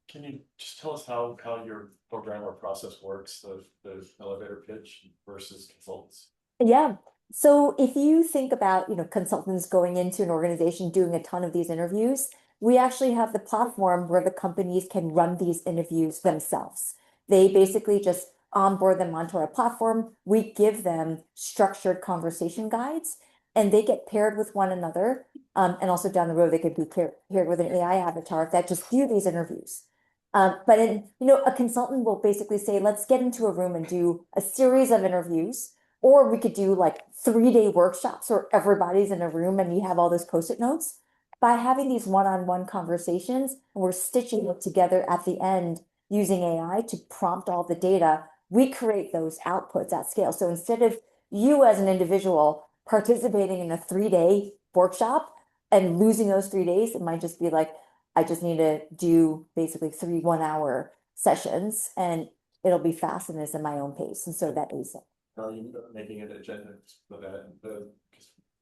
Can you just tell us how your program or process works, the elevator pitch versus consultants? Yeah. So if you think about, consultants going into an organization doing a ton of these interviews, we actually have the platform where the companies can run these interviews themselves. They basically just onboard them onto our platform. We give them structured conversation guides, and they get paired with one another. And also down the road, they could be paired with an AI avatar that just do these interviews. But a consultant will basically say, let's get into a room and do a series of interviews. Or we could do like 3-day workshops where everybody's in a room and you have all those post-it notes. By having these one-on-one conversations, and we're stitching it together at the end using AI to prompt all the data, we create those outputs at scale. So instead of you as an individual participating in a 3-day workshop and losing those 3 days, it might just be like, I just need to do basically 3 1-hour sessions, and it'll be fast and it's at my own pace. And so that is it. You making it agenda for that, because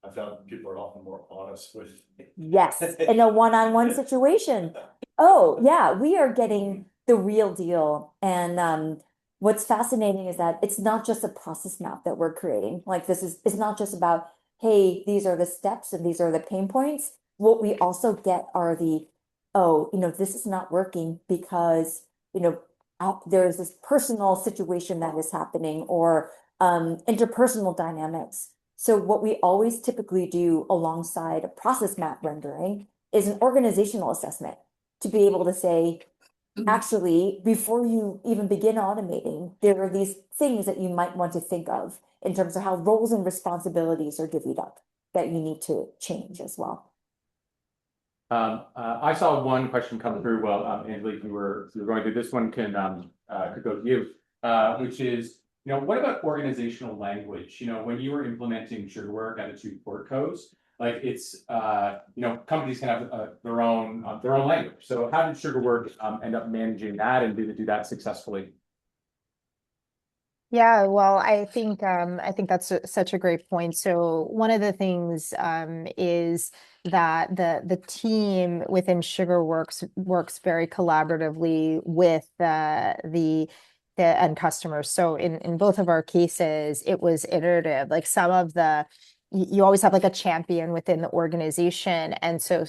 I found people are often more honest with. Yes, in a one-on-one situation. Oh yeah, we are getting the real deal. And what's fascinating is that it's not just a process map that we're creating. Like it's not just about, hey, these are the steps and these are the pain points. What we also get are this is not working because, there's this personal situation that is happening, or interpersonal dynamics. So what we always typically do alongside a process map rendering is an organizational assessment to be able to say, actually, before you even begin automating, there are these things that you might want to think of in terms of how roles and responsibilities are divvied up that you need to change as well. I saw one question come through. Well, Angelique, you were going through this one. Could go to you, which is, what about organizational language? When you were implementing Sugarwork at the two port codes, like it's companies can have their own language. So how did Sugarwork end up managing that, and did it do that successfully? Yeah, well, I think that's such a great point. So one of the things is that the team within Sugarworks works very collaboratively with the end customers. So in both of our cases, it was iterative. Like some of you always have like a champion within the organization, and so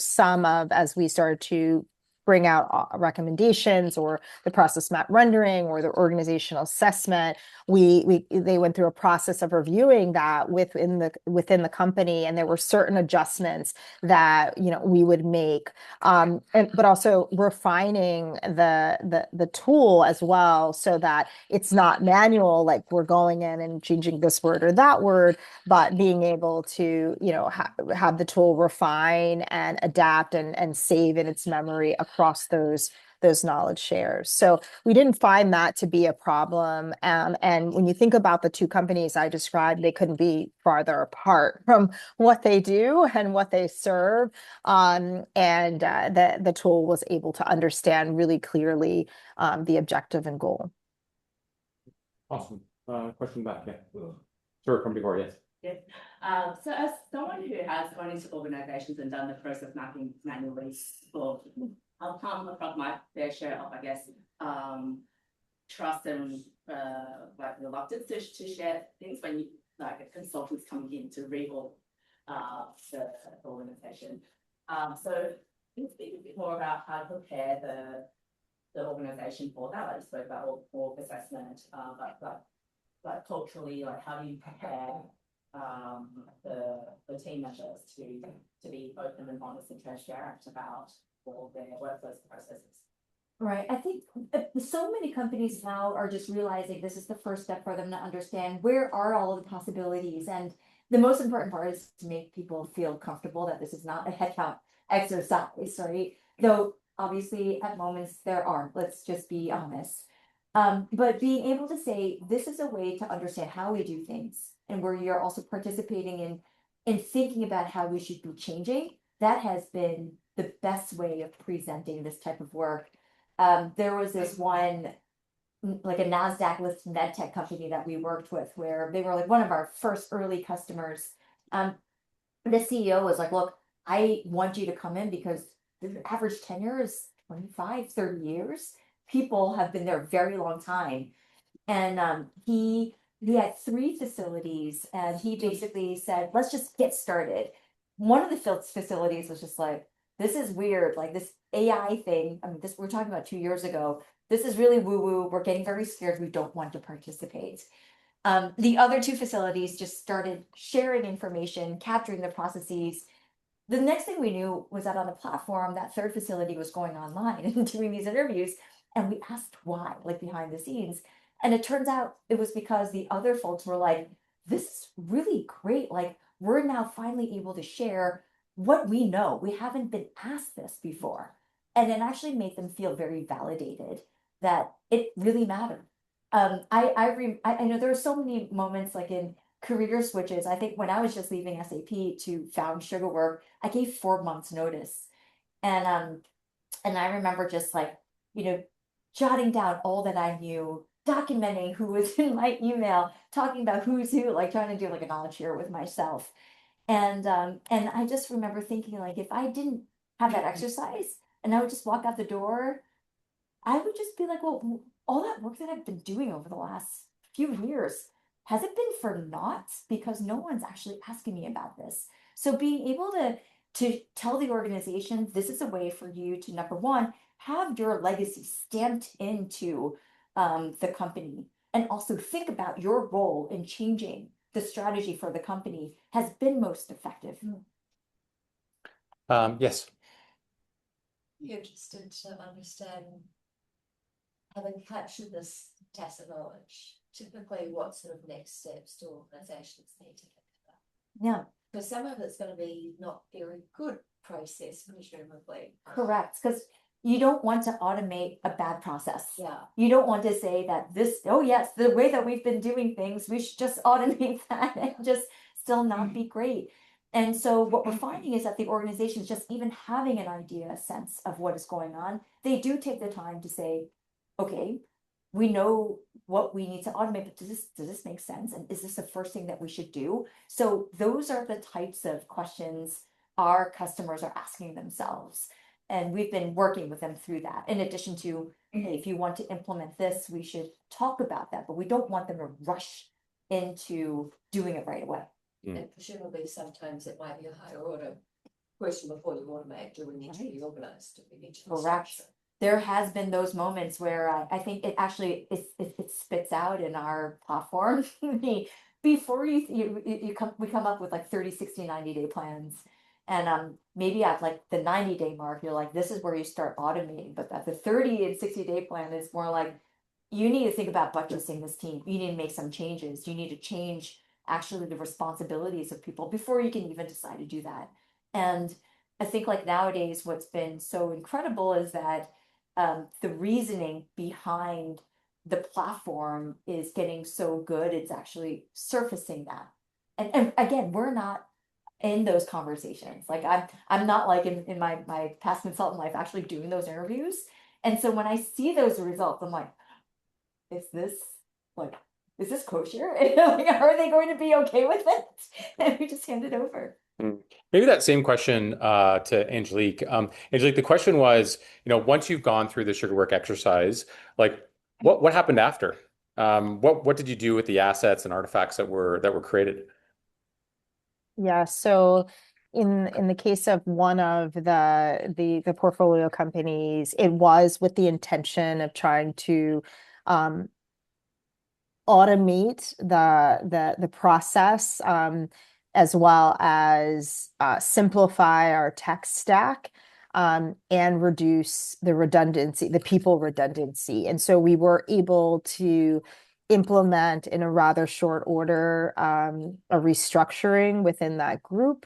as we started to bring out recommendations or the process map rendering or the organizational assessment, they went through a process of reviewing that within the company, and there were certain adjustments that we would make, but also refining the tool as well, so that it's not manual, like we're going in and changing this word or that word, but being able to have the tool refine and adapt and save in its memory across those knowledge shares. So we didn't find that to be a problem. And when you think about the two companies I described, they couldn't be farther apart from what they do and what they serve. And the tool was able to understand really clearly the objective and goal. Awesome. Question back, yeah. Sure, from before, yes. Yes. So as someone who has gone into organizations and done the process mapping manually for, I'll come across my fair share of, I guess, trust and like reluctance to share things when like a consultant's coming in to reorg the organization. So can you speak a bit more about how to prepare the organization for that? I spoke about org assessment, but culturally, like how do you prepare the team members to be open and honest and transparent about all their workflows and processes? Right. I think so many companies now are just realizing this is the first step for them to understand where are all of the possibilities. And the most important part is to make people feel comfortable that this is not a headcount exercise, right? Though obviously at moments there are, let's just be honest. But being able to say, this is a way to understand how we do things, and where you're also participating in thinking about how we should be changing, that has been the best way of presenting this type of work. There was this one, like a NASDAQ listed med tech company that we worked with, where they were like one of our first early customers. The CEO was like, look, I want you to come in because the average tenure is 25, 30 years. People have been there a very long time. And he had 3 facilities, and he basically said, let's just get started. One of the facilities was just like, this is weird, like this AI thing. I mean, we're talking about 2 years ago. This is really woo-woo. We're getting very scared. We don't want to participate. The other 2 facilities just started sharing information, capturing the processes. The next thing we knew was that on the platform, that 3rd facility was going online and doing these interviews. And we asked why, like behind the scenes. And it turns out it was because the other folks were like, this is really great. Like, we're now finally able to share what we know. We haven't been asked this before. And it actually made them feel very validated that it really mattered. I know there are so many moments like in career switches. I think when I was just leaving SAP to found Sugarwork, I gave 4 months notice. And I remember just like, jotting down all that I knew, documenting who was in my email, talking about who's who, like trying to do like a knowledge share with myself. And I just remember thinking, like, if I didn't have that exercise and I would just walk out the door, I would just be like, well, all that work that I've been doing over the last few years, has it been for naught? Because no one's actually asking me about this. So being able to tell the organization, this is a way for you to, number one, have your legacy stamped into the company, and also think about your role in changing the strategy for the company, has been most effective. Yes. Be interested to understand having captured this tacit knowledge, typically what sort of next steps do organizations need to consider? Yeah, Because some of it's going to be not very good process, presumably. correct. Because you don't want to automate a bad process. Yeah. You don't want to say that this, oh yes, the way that we've been doing things, we should just automate that and just still not be great. And so what we're finding is that the organizations just even having an idea, a sense of what is going on, they do take the time to say, okay, we know what we need to automate, but does this make sense? And is this the first thing that we should do? So those are the types of questions our customers are asking themselves. And we've been working with them through that. In addition to, hey, if you want to implement this, we should talk about that, but we don't want them to rush into doing it right away. And presumably sometimes it might be a higher order question before you automate. Do we need to be organized? Do we need to Correct. There has been those moments where I think it actually it spits out in our platform. Before we come up with like 30, 60, 90-day plans. And maybe at like the 90-day mark, you're like, this is where you start automating. But at the 30 and 60-day plan is more like, you need to think about buttressing this team. You need to make some changes. You need to change actually the responsibilities of people before you can even decide to do that. And I think like nowadays, what's been so incredible is that the reasoning behind the platform is getting so good, it's actually surfacing that. And again, we're not in those conversations. Like I'm not like in my past consultant life actually doing those interviews. And so when I see those results, I'm like, is this kosher? Like, are they going to be okay with it? And we just hand it over. Maybe that same question to Angelique. Angelique, the question was, once you've gone through the Sugarwork exercise, like what happened after? What did you do with the assets and artifacts that were created? Yeah, so in the case of one of the portfolio companies, it was with the intention of trying to automate the process, as well as simplify our tech stack, and reduce the redundancy, the people redundancy. And so we were able to implement in a rather short order a restructuring within that group.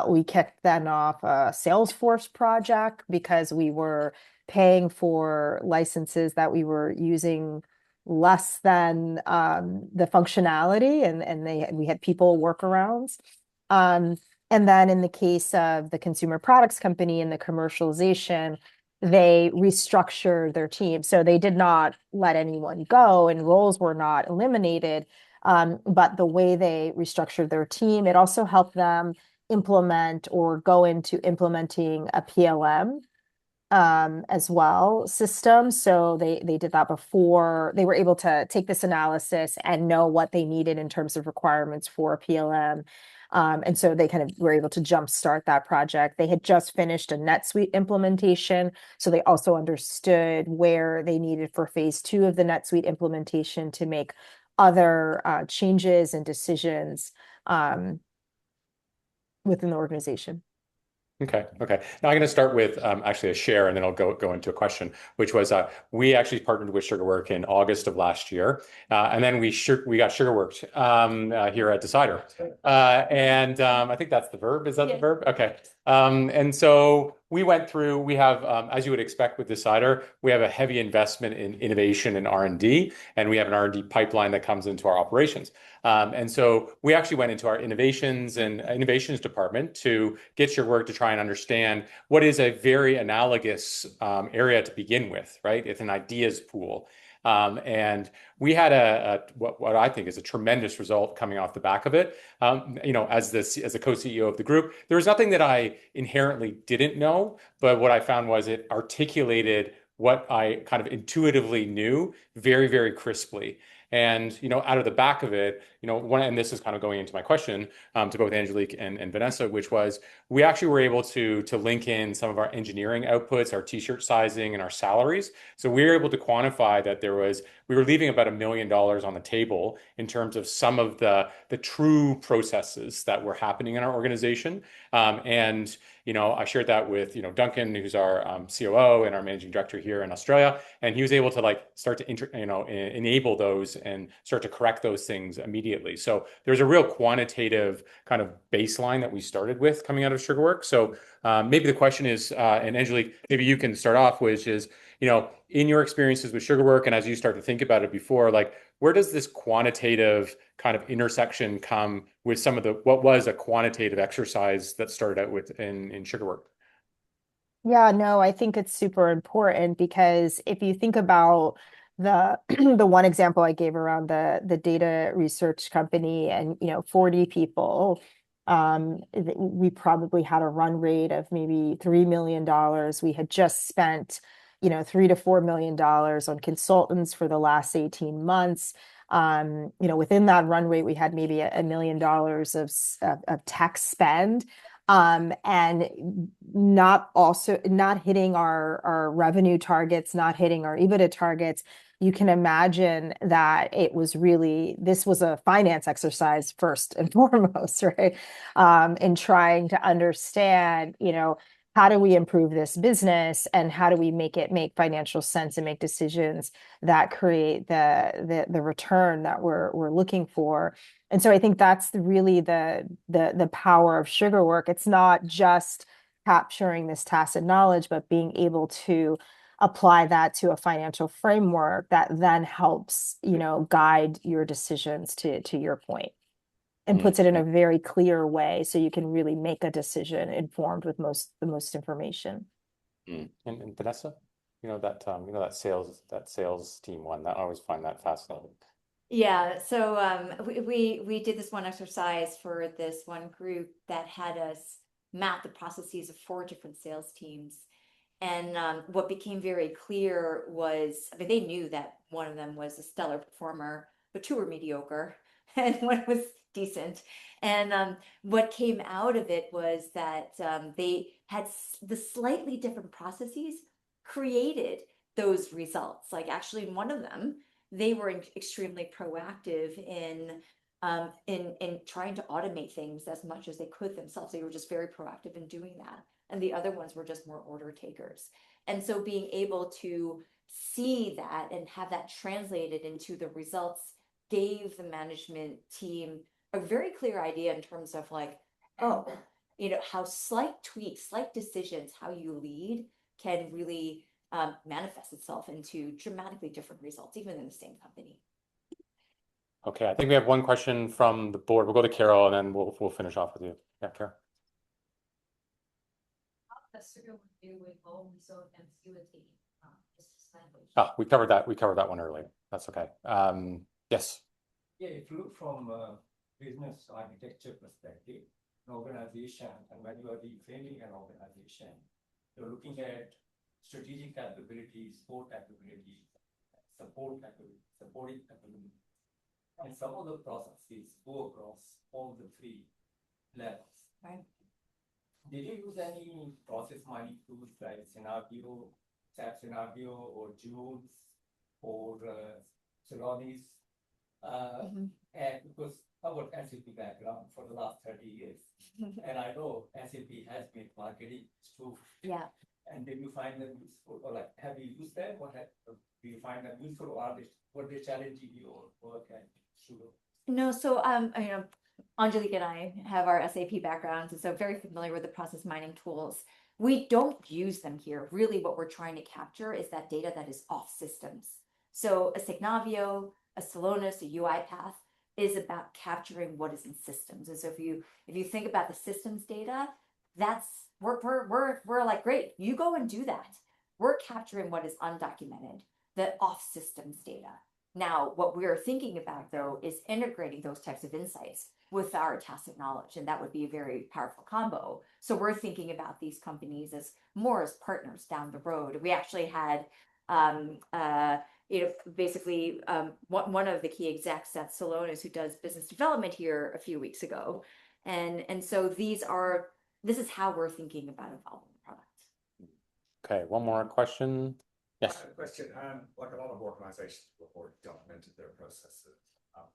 We kicked then off a Salesforce project because we were paying for licenses that we were using less than the functionality, and we had people workarounds. And then in the case of the consumer products company and the commercialization, they restructured their team. So they did not let anyone go and roles were not eliminated. But the way they restructured their team, it also helped them implement or go into implementing a PLM as well system. So they did that before they were able to take this analysis and know what they needed in terms of requirements for a PLM. And so they kind of were able to jumpstart that project. They had just finished a NetSuite implementation, so they also understood where they needed for phase 2 of the NetSuite implementation to make other changes and decisions within the organization. Okay. Now I'm going to start with actually a share, and then I'll go into a question, which was we actually partnered with Sugarwork in August of last year, and then we got Sugarworked here at Decidr, and I think that's the verb. Is that the verb? Okay. And so we went through. We have, as you would expect with Decidr, we have a heavy investment in innovation and R&D, and we have an R&D pipeline that comes into our operations. And so we actually went into our innovations department to get your work to try and understand what is a very analogous area to begin with, right? It's an ideas pool. And we had what I think is a tremendous result coming off the back of it. As a co-CEO of the group, there was nothing that I inherently didn't know, but what I found was it articulated what I kind of intuitively knew very, very crisply. And, out of the back of it, and this is kind of going into my question to both Angelique and Vanessa, which was, we actually were able to link in some of our engineering outputs, our t-shirt sizing and our salaries. So we were able to quantify that we were leaving about $1 million on the table in terms of some of the true processes that were happening in our organization. And I shared that with Duncan, who's our COO and our managing director here in Australia, and he was able to start to enable those and start to correct those things immediately. So there's a real quantitative kind of baseline that we started with coming out of Sugarwork. So maybe the question is, and Angelique, maybe you can start off, which is, in your experiences with Sugarwork, and as you start to think about it before, where does this quantitative kind of intersection come with some of what was a quantitative exercise that started out with in Sugarwork? Yeah, no, I think it's super important because if you think about the the one example I gave around the data research company and 40 people, we probably had a run rate of maybe $3 million. We had just spent $3 to $4 million on consultants for the last 18 months. Within that run rate, we had maybe $1 million of tech spend. And not hitting our revenue targets, not hitting our EBITDA targets. You can imagine that this was a finance exercise first and foremost, right? In trying to understand, how do we improve this business and how do we make it make financial sense and make decisions that create the return that we're looking for. And so I think that's really the power of Sugarwork. It's not just capturing this tacit knowledge, but being able to apply that to a financial framework that then helps, guide your decisions to your point. And puts it in a very clear way so you can really make a decision informed with the most information. And Vanessa, that sales team one, I always find that fascinating. Yeah, so we did this one exercise for this one group that had us map the processes of 4 different sales teams. And what became very clear was, they knew that one of them was a stellar performer, but 2 were mediocre and 1 was decent. And what came out of it was that they had the slightly different processes created those results. Actually, in one of them, they were extremely proactive in trying to automate things as much as they could themselves. They were just very proactive in doing that. And the other ones were just more order takers. And so being able to see that and have that translated into the results gave the management team a very clear idea in terms of how slight tweaks, slight decisions, how you lead can really manifest itself into dramatically different results, even in the same company. Okay, I think we have one question from the board. We'll go to Carol and then we'll finish off with you. Yeah, Carol. How does Sugarwork deal with home resort ambiguity? We covered that. We covered that one earlier. That's okay. Yes. Yeah, if you look from a business architecture perspective, an organization, and when you are reframing an organization, you're looking at strategic capabilities, support capabilities, supporting capabilities. And some of the processes go across all the 3 levels. Right. Did you use any process mining tools like Scenario, SAP Scenario, or Jules, or Celonis? And because I work SAP background for the last 30 years, and I know SAP has been marketing too. Yeah. And did you find them useful, or have you used them, or do you find them useful, or were they challenging your work at Sugar? No, so Angelique and I have our SAP backgrounds, and so very familiar with the process mining tools. We don't use them here. Really, what we're trying to capture is that data that is off systems. So a Signavio, a Celonis, a UiPath is about capturing what is in systems. And so if you think about the systems data, we're like, great, you go and do that. We're capturing what is undocumented, the off systems data. Now, what we're thinking about, though, is integrating those types of insights with our tacit knowledge, and that would be a very powerful combo. So we're thinking about these companies as more as partners down the road. We actually had basically one of the key execs at Salonis who does business development here a few weeks ago. And so this is how we're thinking about evolving the product. Okay, one more question. Yes. I have a question. Like a lot of organizations before documented their processes,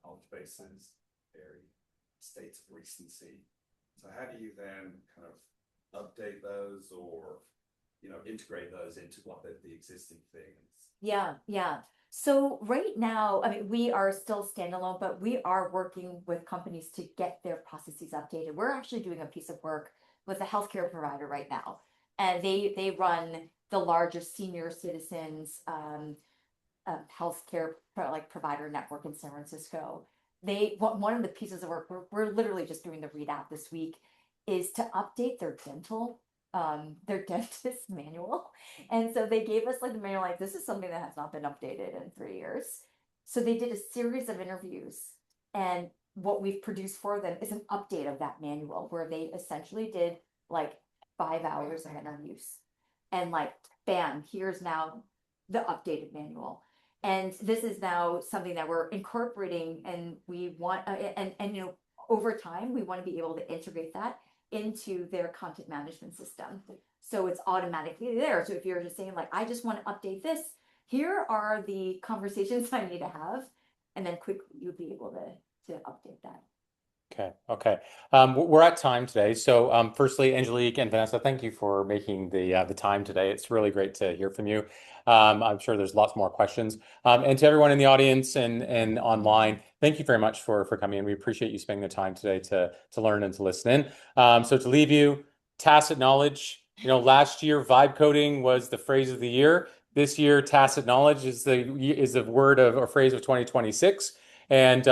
knowledge bases, vary states of recency. So how do you then kind of update those or, integrate those into what the existing things? Yeah. So right now, I mean, we are still standalone, but we are working with companies to get their processes updated. We're actually doing a piece of work with a healthcare provider right now, and they run the largest senior citizens healthcare provider network in San Francisco. One of the pieces of work we're literally just doing the readout this week is to update their dentist manual. And so they gave us the manual, this is something that has not been updated in 3 years. So they did a series of interviews, and what we've produced for them is an update of that manual where they essentially did 5 hours of interviews, and bam, here's now the updated manual. And this is now something that we're incorporating, and we want over time we want to be able to integrate that into their content management system, so it's automatically there. So if you're just saying I just want to update this, here are the conversations I need to have, and then quickly you'll be able to update that. Okay. We're at time today. So firstly, Angelique and Vanessa, thank you for making the time today. It's really great to hear from you. I'm sure there's lots more questions. And to everyone in the audience and online, thank you very much for coming in. We appreciate you spending the time today to learn and to listen in. So to leave you, tacit knowledge. Last year, vibe coding was the phrase of the year. This year, tacit knowledge is the word or phrase of 2026. And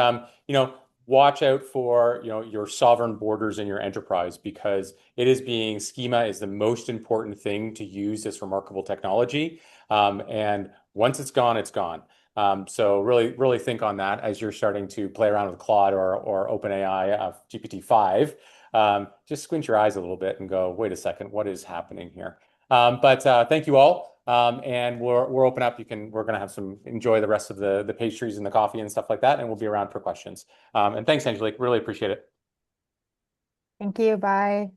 watch out for your sovereign borders in your enterprise, because schema is the most important thing to use this remarkable technology. And once it's gone, it's gone. So really think on that as you're starting to play around with Claude or OpenAI GPT-5. Just squint your eyes a little bit and go, wait a second, what is happening here? But thank you all. And we're open up. We're going to enjoy the rest of the pastries and the coffee and stuff like that. And we'll be around for questions. And thanks, Angelique. Really appreciate it. Thank you. Bye.